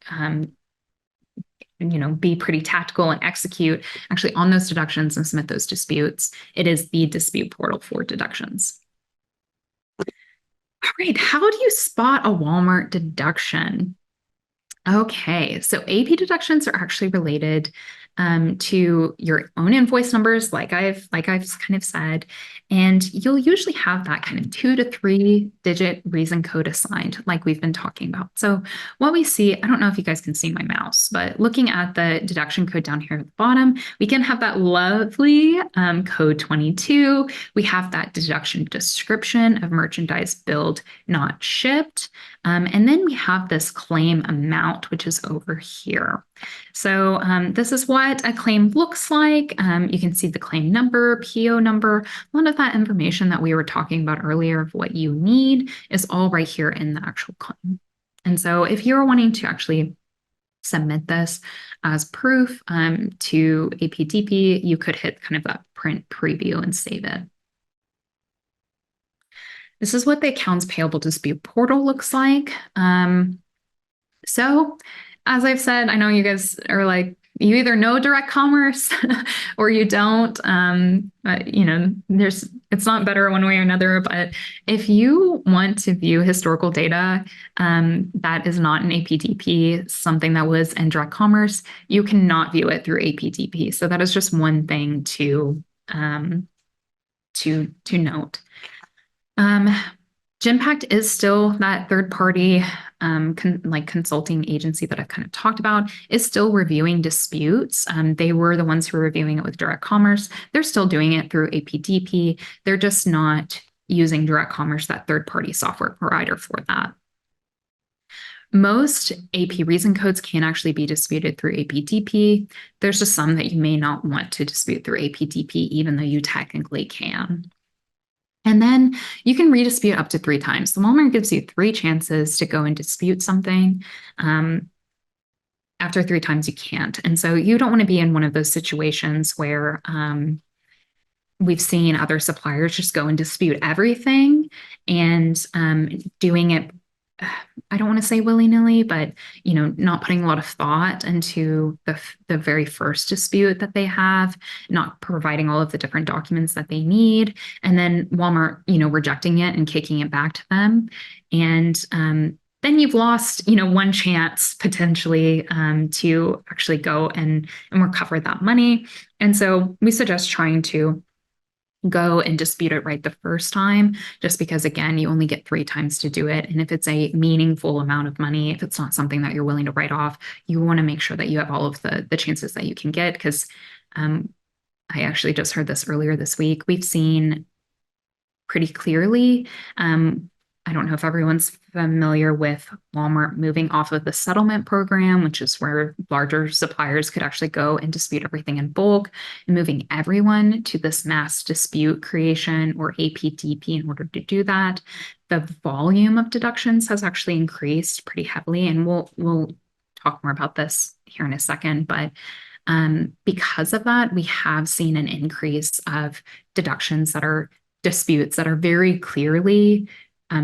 be pretty tactical and execute actually on those deductions and submit those disputes. It is the dispute portal for deductions. All right, how do you spot a Walmart deduction? Okay, so AP deductions are actually related to your own invoice numbers, like I've kind of said, and you'll usually have that kind of 2 to 3 digit reason code assigned, like we've been talking about. So what we see, I don't know if you guys can see my mouse, but looking at the deduction code down here at the bottom, we can have that lovely code 22. We have that deduction description of merchandise billed, not shipped. And then we have this claim amount, which is over here. So this is what a claim looks like. You can see the claim number, PO number, a lot of that information that we were talking about earlier of what you need is all right here in the actual claim. And so if you're wanting to actually submit this as proof to APDP, you could hit kind of that print preview and save it. This is what the accounts payable dispute portal looks like. So as I've said, I know you guys are like, you either know direct commerce or you don't. It's not better one way or another, but if you want to view historical data that is not in APDP, something that was in direct commerce, you cannot view it through APDP. So that is just one thing to note. Genpact is still that third-party consulting agency that I've kind of talked about, is still reviewing disputes. They were the ones who were reviewing it with direct commerce. They're still doing it through APDP. They're just not using direct commerce, that third-party software provider, for that. Most AP reason codes can actually be disputed through APDP. There's just some that you may not want to dispute through APDP, even though you technically can. And then you can redispute up to 3 times. The Walmart gives you 3 chances to go and dispute something. After 3 times, you can't. And so you don't want to be in one of those situations where we've seen other suppliers just go and dispute everything and doing it, I don't want to say willy-nilly, but not putting a lot of thought into the very first dispute that they have, not providing all of the different documents that they need, and then Walmart, rejecting it and kicking it back to them. And then you've lost, one chance potentially to actually go and recover that money. And so we suggest trying to go and dispute it right the first time, just because, again, you only get 3 times to do it. And if it's a meaningful amount of money, if it's not something that you're willing to write off, you want to make sure that you have all of the chances that you can get. Because I actually just heard this earlier this week. We've seen pretty clearly, I don't know if everyone's familiar with Walmart moving off of the settlement program, which is where larger suppliers could actually go and dispute everything in bulk, and moving everyone to this mass dispute creation or APDP in order to do that. The volume of deductions has actually increased pretty heavily, and we'll talk more about this here in a second, but because of that, we have seen an increase of deductions that are disputes that are very clearly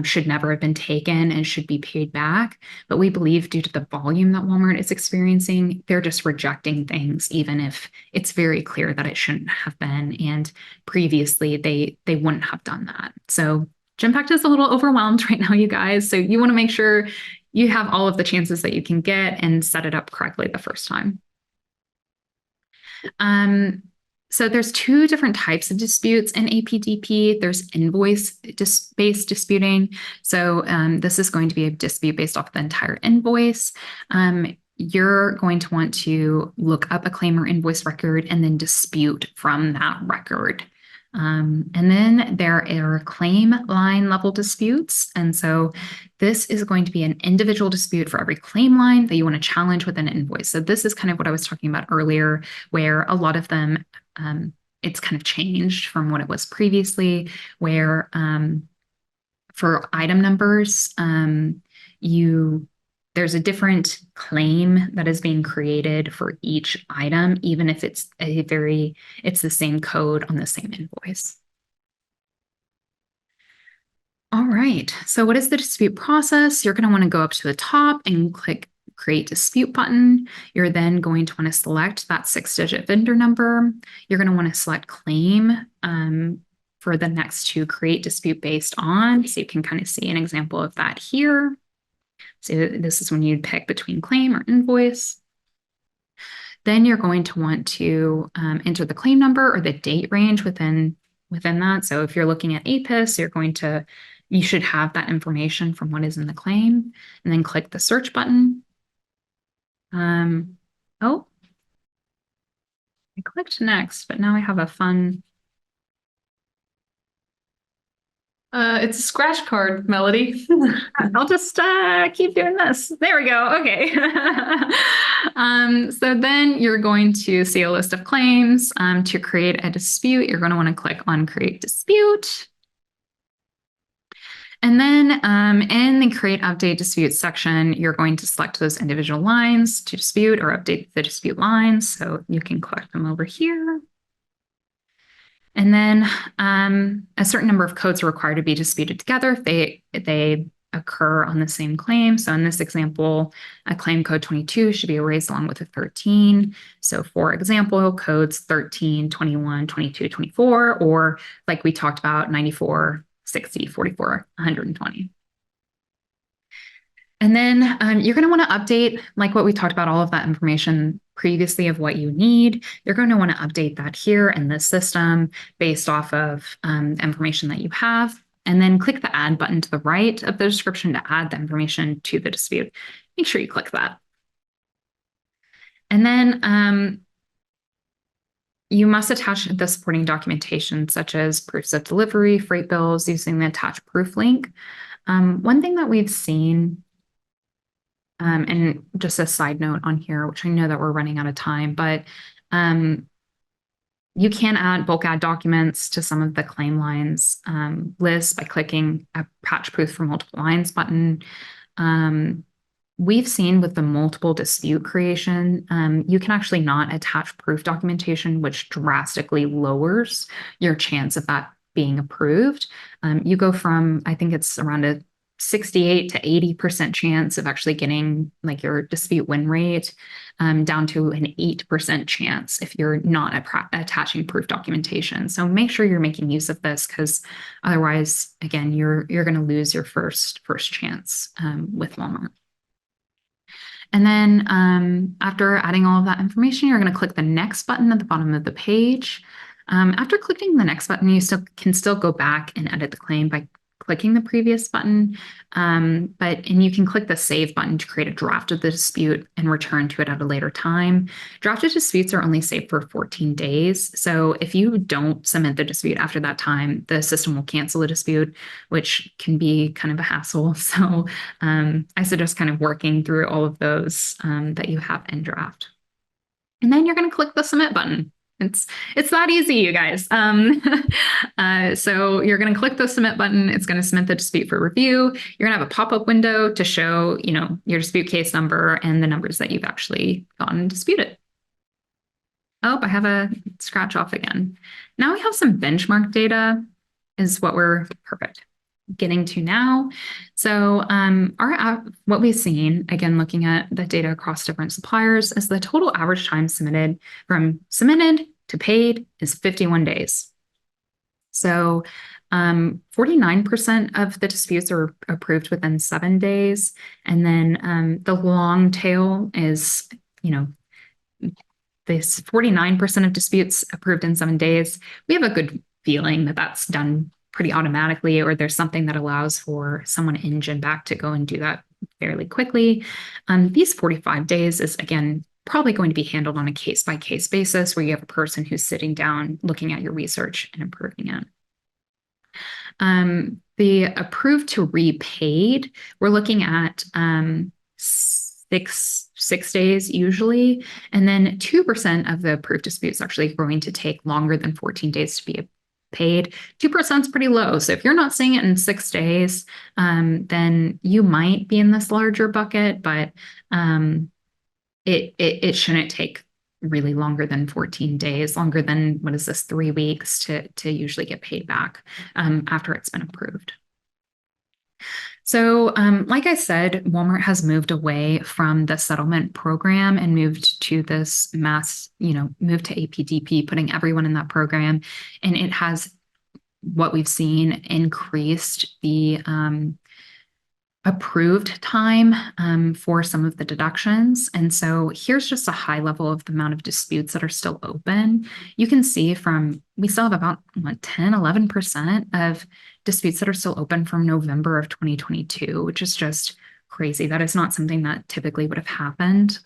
should never have been taken and should be paid back. But we believe due to the volume that Walmart is experiencing, they're just rejecting things, even if it's very clear that it shouldn't have been. And previously, they wouldn't have done that. So Genpact is a little overwhelmed right now, you guys. So you want to make sure you have all of the chances that you can get and set it up correctly the first time. So there's 2 different types of disputes in APDP. There's invoice-based disputing. So this is going to be a dispute based off the entire invoice. You're going to want to look up a claim or invoice record and then dispute from that record. And then there are claim line level disputes. And so this is going to be an individual dispute for every claim line that you want to challenge with an invoice. So this is kind of what I was talking about earlier, where a lot of them, it's kind of changed from what it was previously, where for item numbers, there's a different claim that is being created for each item, even if it's the same code on the same invoice. All right, so what is the dispute process? You're going to want to go up to the top and click Create Dispute button. You're then going to want to select that 6-digit vendor number. You're going to want to select Claim for the next to create dispute based on. So you can kind of see an example of that here. So this is when you'd pick between claim or invoice. Then you're going to want to enter the claim number or the date range within that. So if you're looking at APIS, you should have that information from what is in the claim, and then click the search button. Oh, I clicked next, but now I have a fun. It's a scratch card, Melody. I'll just keep doing this. There we go. Okay. So then you're going to see a list of claims. To create a dispute, you're going to want to click on Create Dispute. And then in the Create Update Dispute section, you're going to select those individual lines to dispute or update the dispute lines. So you can click them over here. And then a certain number of codes are required to be disputed together if they occur on the same claim. So in this example, a claim code 22 should be erased along with a 13. So for example, codes 13, 21, 22, 24, or like we talked about, 94, 60, 44, 120. And then you're going to want to update, like what we talked about, all of that information previously of what you need. You're going to want to update that here in this system based off of information that you have. And then click the Add button to the right of the description to add the information to the dispute. Make sure you click that. And then you must attach the supporting documentation, such as proofs of delivery, freight bills, using the attached proof link. One thing that we've seen, and just a side note on here, which I know that we're running out of time, but you can bulk add documents to some of the claim lines lists by clicking a Attach Proof for Multiple Lines button. We've seen with the multiple dispute creation, you can actually not attach proof documentation, which drastically lowers your chance of that being approved. You go from, I think it's around a 68 to 80% chance of actually getting like your dispute win rate down to an 8% chance if you're not attaching proof documentation. So make sure you're making use of this, because otherwise, again, you're going to lose your first chance with Walmart. And then after adding all of that information, you're going to click the Next button at the bottom of the page. After clicking the Next button, you can still go back and edit the claim by clicking the previous button, and you can click the Save button to create a draft of the dispute and return to it at a later time. Drafted disputes are only saved for 14 days. So if you don't submit the dispute after that time, the system will cancel the dispute, which can be kind of a hassle. So I suggest kind of working through all of those that you have in draft. And then you're going to click the Submit button. It's that easy, you guys. So you're going to click the Submit button. It's going to submit the dispute for review. You're going to have a pop-up window to show, your dispute case number and the numbers that you've actually gotten disputed. Oh, I have a scratch off again. Now we have some benchmark data is what we're getting to now. So what we've seen, again, looking at the data across different suppliers, is the total average time submitted from submitted to paid is 51 days. So 49% of the disputes are approved within 7 days. And then the long tail is, this 49% of disputes approved in 7 days. We have a good feeling that that's done pretty automatically, or there's something that allows for someone in GenBack to go and do that fairly quickly. These 45 days is, again, probably going to be handled on a case-by-case basis, where you have a person who's sitting down, looking at your research and improving it. The approved to repaid, we're looking at 6 days usually, and then 2% of the approved disputes actually going to take longer than 14 days to be paid. 2% is pretty low. So if you're not seeing it in 6 days, then you might be in this larger bucket, but it shouldn't take really longer than 14 days, longer than, 3 weeks to usually get paid back after it's been approved. So like I said, Walmart has moved away from the settlement program and moved to this moved to APDP, putting everyone in that program. And it has, what we've seen, increased the approved time for some of the deductions. And so here's just a high level of the amount of disputes that are still open. You can see we still have about 10, 11% of disputes that are still open from November of 2022, which is just crazy. That is not something that typically would have happened,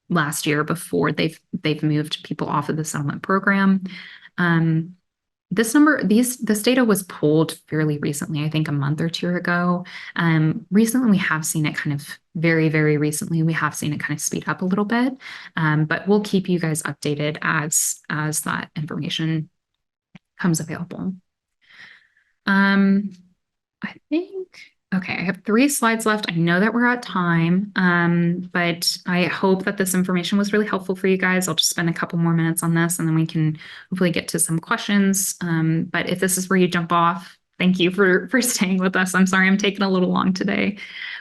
last year before they've moved people off of the settlement program. this data was pulled fairly recently, I think a month or two ago. Recently, we have seen it kind of very, very recently, we have seen it kind of speed up a little bit. But we'll keep you guys updated as that information comes available. I think, okay, I have 3 slides left. I know that we're at time, but I hope that this information was really helpful for you guys. I'll just spend a couple more minutes on this and then we can hopefully get to some questions. But if this is where you jump off, thank you for staying with us. I'm sorry I'm taking a little long today.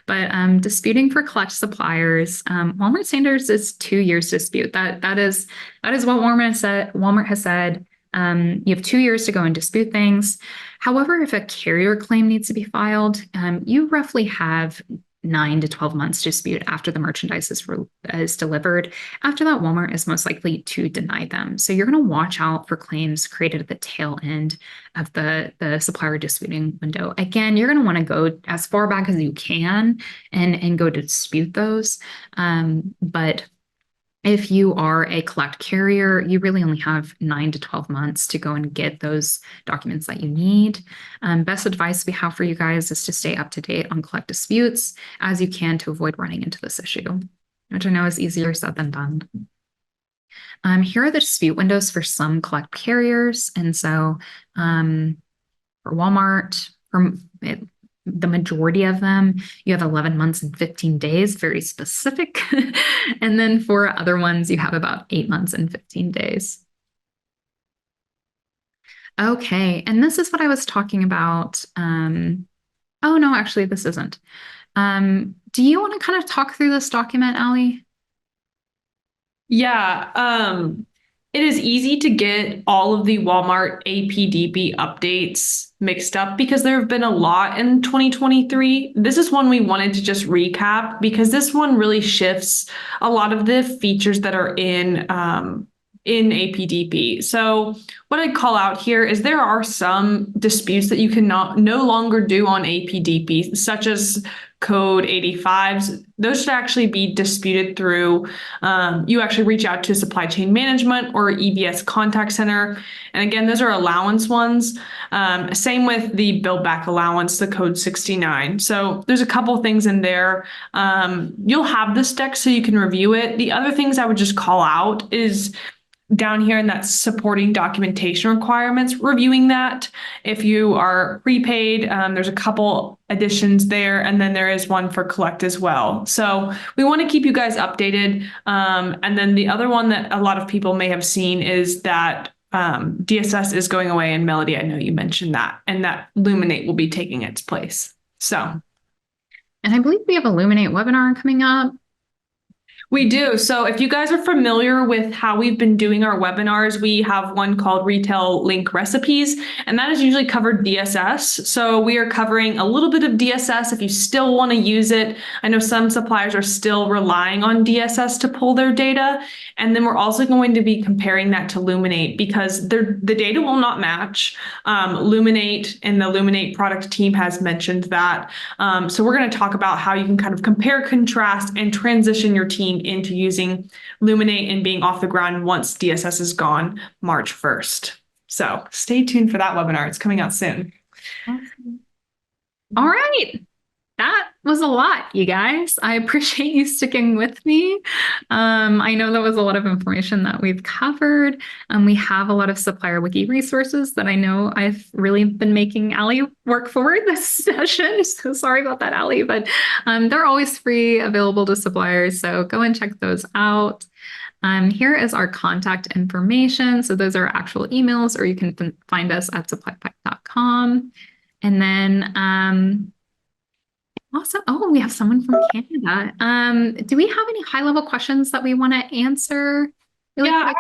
But disputing for collect suppliers, Walmart standards is 2 years to dispute. That is what Walmart has said. You have 2 years to go and dispute things. However, if a carrier claim needs to be filed, you roughly have 9 to 12 months to dispute after the merchandise is delivered. After that, Walmart is most likely to deny them. So you're going to watch out for claims created at the tail end of the supplier disputing window. Again, you're going to want to go as far back as you can and go to dispute those. But if you are a collect carrier, you really only have 9 to 12 months to go and get those documents that you need. Best advice we have for you guys is to stay up to date on collect disputes as you can to avoid running into this issue, which I know is easier said than done. Here are the dispute windows for some collect carriers. And so for Walmart, the majority of them, you have 11 months and 15 days, very specific. And then for other ones, you have about 8 months and 15 days. Okay, and this is what I was talking about. Oh, no, actually, this isn't. Do you want to kind of talk through this document, Allie? Yeah, it is easy to get all of the Walmart APDP updates mixed up because there have been a lot in 2023. This is one we wanted to just recap because this one really shifts a lot of the features that are in APDP. So what I'd call out here is there are some disputes that you cannot no longer do on APDP, such as code 85s. Those should actually be disputed through, you actually reach out to supply chain management or EBS contact center. And again, those are allowance ones. Same with the build back allowance, the code 69. So there's a couple things in there. You'll have this deck so you can review it. The other things I would just call out is down here in that supporting documentation requirements, reviewing that. If you are prepaid, there's a couple additions there, and then there is one for collect as well. So we want to keep you guys updated. And then the other one that a lot of people may have seen is that DSS is going away, and Melodie, I know you mentioned that, and that Luminate will be taking its place. So, and I believe we have a Luminate webinar coming up. We do. So if you guys are familiar with how we've been doing our webinars, we have one called Retail Link Recipes, and that is usually covered DSS. So we are covering a little bit of DSS if you still want to use it. I know some suppliers are still relying on DSS to pull their data. And then we're also going to be comparing that to Luminate because the data will not match. Luminate and the Luminate product team has mentioned that. So we're going to talk about how you can kind of compare, contrast, and transition your team into using Luminate and being off the ground once DSS is gone March 1st. So stay tuned for that webinar. It's coming out soon. Awesome. All right. That was a lot, you guys. I appreciate you sticking with me. I know that was a lot of information that we've covered. We have a lot of supplier wiki resources that I know I've really been making Allie work for this session. So sorry about that, Allie, but they're always free, available to suppliers. So go and check those out. Here is our contact information. So those are actual emails, or you can find us at SupplyPike.com. And then awesome. Oh, we have someone from Canada. Do we have any high-level questions that we want to answer? Really quick?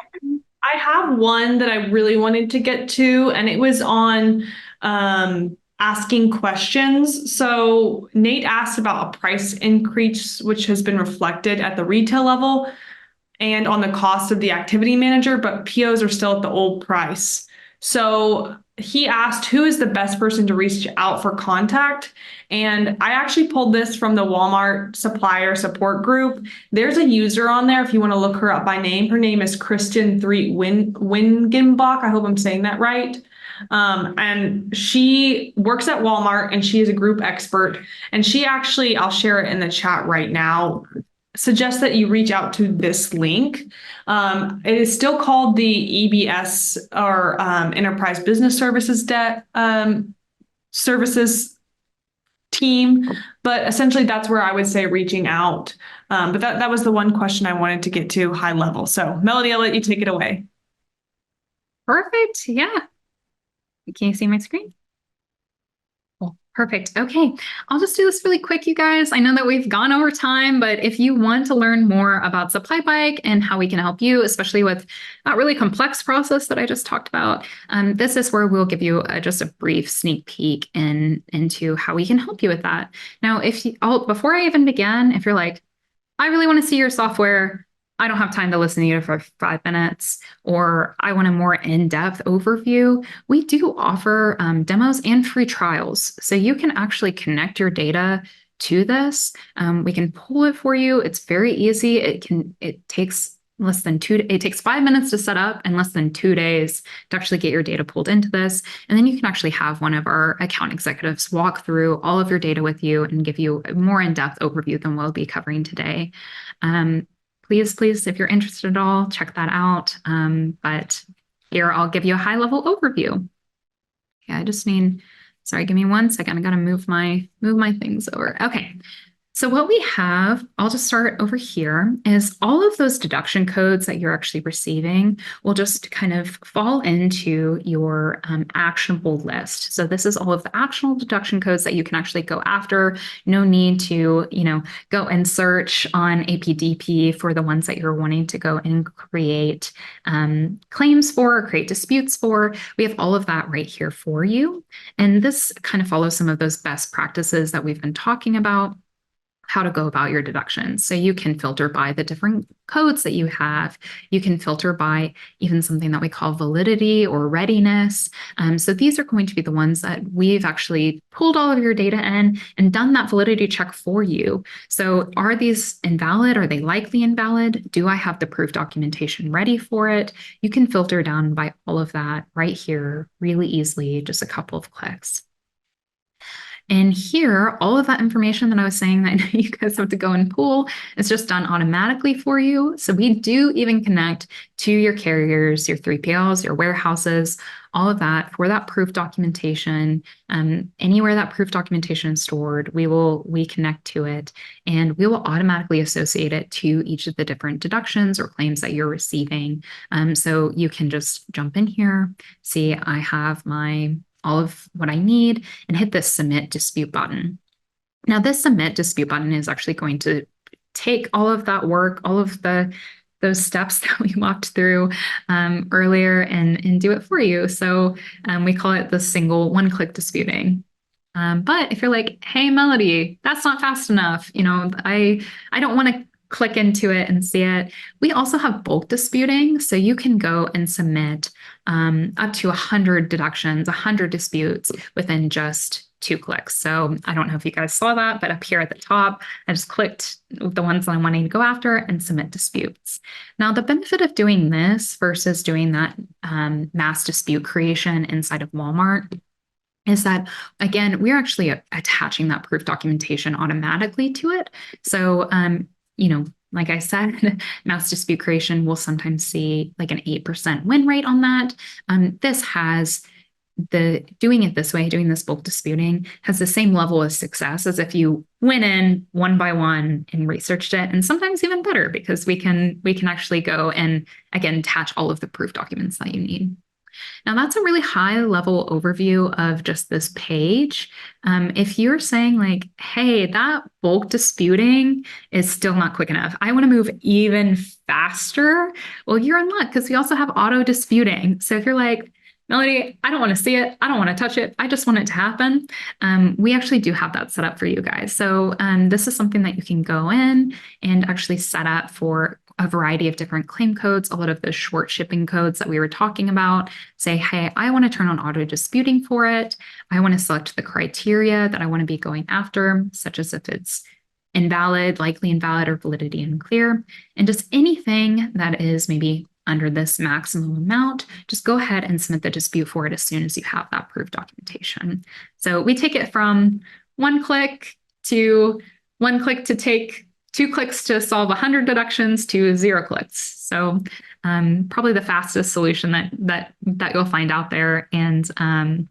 I have one that I really wanted to get to, and it was on asking questions. So Nate asked about a price increase, which has been reflected at the retail level and on the cost of the activity manager, but POs are still at the old price. So he asked, who is the best person to reach out for contact? And I actually pulled this from the Walmart supplier support group. There's a user on there if you want to look her up by name. Her name is Kristen Wingenbach. I hope I'm saying that right. And she works at Walmart and she is a group expert. And she actually, I'll share it in the chat right now, suggests that you reach out to this link. It is still called the EBS or Enterprise Business Services Debt Services team, but essentially that's where I would say reaching out. But that was the one question I wanted to get to high level. So Melodie, I'll let you take it away. Perfect. Yeah. Can you see my screen? Cool. Perfect. Okay. I'll just do this really quick, you guys. I know that we've gone over time, but if you want to learn more about SupplyPike and how we can help you, especially with that really complex process that I just talked about, this is where we'll give you just a brief sneak peek into how we can help you with that. Now, before I even begin, if you're like, I really want to see your software, I don't have time to listen to you for 5 minutes, or I want a more in-depth overview, we do offer demos and free trials. So you can actually connect your data to this. We can pull it for you. It's very easy. It takes it takes 5 minutes to set up and less than 2 days to actually get your data pulled into this. And then you can actually have one of our account executives walk through all of your data with you and give you a more in-depth overview than we'll be covering today. Please, if you're interested at all, check that out. But here, I'll give you a high-level overview. Yeah, sorry, give me 1 second. I got to move my things over. Okay. So what we have, I'll just start over here, is all of those deduction codes that you're actually receiving will just kind of fall into your actionable list. So this is all of the actionable deduction codes that you can actually go after. No need to, go and search on APDP for the ones that you're wanting to go and create claims for, or create disputes for. We have all of that right here for you. And this kind of follows some of those best practices that we've been talking about, how to go about your deductions. So you can filter by the different codes that you have. You can filter by even something that we call validity or readiness. So these are going to be the ones that we've actually pulled all of your data in and done that validity check for you. So are these invalid? Are they likely invalid? Do I have the proof documentation ready for it? You can filter down by all of that right here really easily, just a couple of clicks. And here, all of that information that I was saying that you guys have to go and pull is just done automatically for you. So we do even connect to your carriers, your 3PLs, your warehouses, all of that for that proof documentation. Anywhere that proof documentation is stored, we connect to it, and we will automatically associate it to each of the different deductions or claims that you're receiving. So you can just jump in here, see I have all of what I need, and hit this submit dispute button. Now, this submit dispute button is actually going to take all of that work, all of those steps that we walked through earlier and do it for you. So we call it the single one-click disputing. But if you're like, hey, Melodie, that's not fast enough, I don't want to click into it and see it. We also have bulk disputing. So you can go and submit up to 100 deductions, 100 disputes within just 2 clicks. So I don't know if you guys saw that, but up here at the top, I just clicked the ones that I'm wanting to go after and submit disputes. Now, the benefit of doing this versus doing that mass dispute creation inside of Walmart is that, again, we're actually attaching that proof documentation automatically to it. So like I said, mass dispute creation will sometimes see like an 8% win rate on that. Doing it this way, doing this bulk disputing, has the same level of success as if you went in one by one and researched it, and sometimes even better because we can actually go and again attach all of the proof documents that you need. Now, that's a really high-level overview of just this page. If you're saying like, hey, that bulk disputing is still not quick enough, I want to move even faster, well, you're in luck because we also have auto disputing. So if you're like, Melodie, I don't want to see it, I don't want to touch it, I just want it to happen, we actually do have that set up for you guys. So this is something that you can go in and actually set up for a variety of different claim codes, a lot of those short shipping codes that we were talking about. Say, hey, I want to turn on auto disputing for it. I want to select the criteria that I want to be going after, such as if it's invalid, likely invalid, or validity unclear, and just anything that is maybe under this maximum amount, just go ahead and submit the dispute for it as soon as you have that proof documentation. So we take it from one click to take 2 clicks to solve 100 deductions to 0 clicks. So probably the fastest solution that you'll find out there. And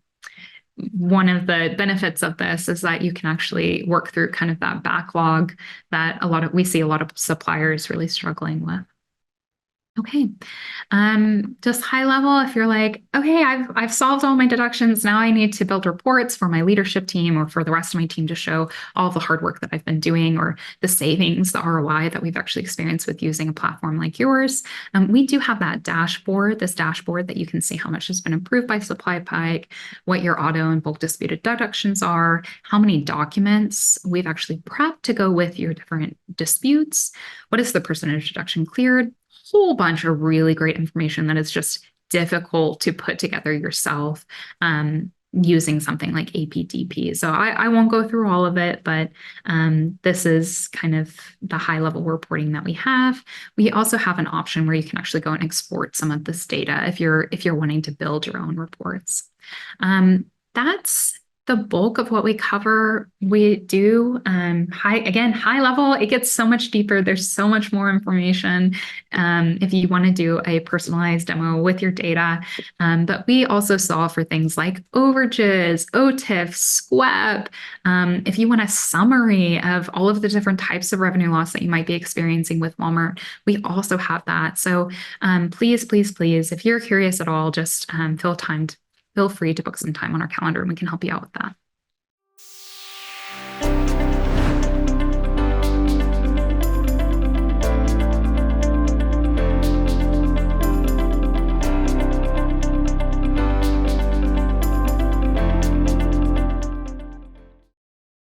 one of the benefits of this is that you can actually work through kind of that backlog that we see a lot of suppliers really struggling with. Okay. Just high level, if you're like, okay, I've solved all my deductions. Now I need to build reports for my leadership team or for the rest of my team to show all the hard work that I've been doing or the savings, the ROI that we've actually experienced with using a platform like yours. We do have that dashboard, this dashboard that you can see how much has been improved by SupplyPike, what your auto and bulk disputed deductions are, how many documents we've actually prepped to go with your different disputes, what is the percentage deduction cleared, whole bunch of really great information that is just difficult to put together yourself using something like APDP. So I won't go through all of it, but this is kind of the high level reporting that we have. We also have an option where you can actually go and export some of this data if you're wanting to build your own reports. That's the bulk of what we cover. We do high level. It gets so much deeper. There's so much more information if you want to do a personalized demo with your data. But we also solve for things like overages, OTIF, SQUEP. If you want a summary of all of the different types of revenue loss that you might be experiencing with Walmart, we also have that. So please, if you're curious at all, just feel free to book some time on our calendar and we can help you out with that.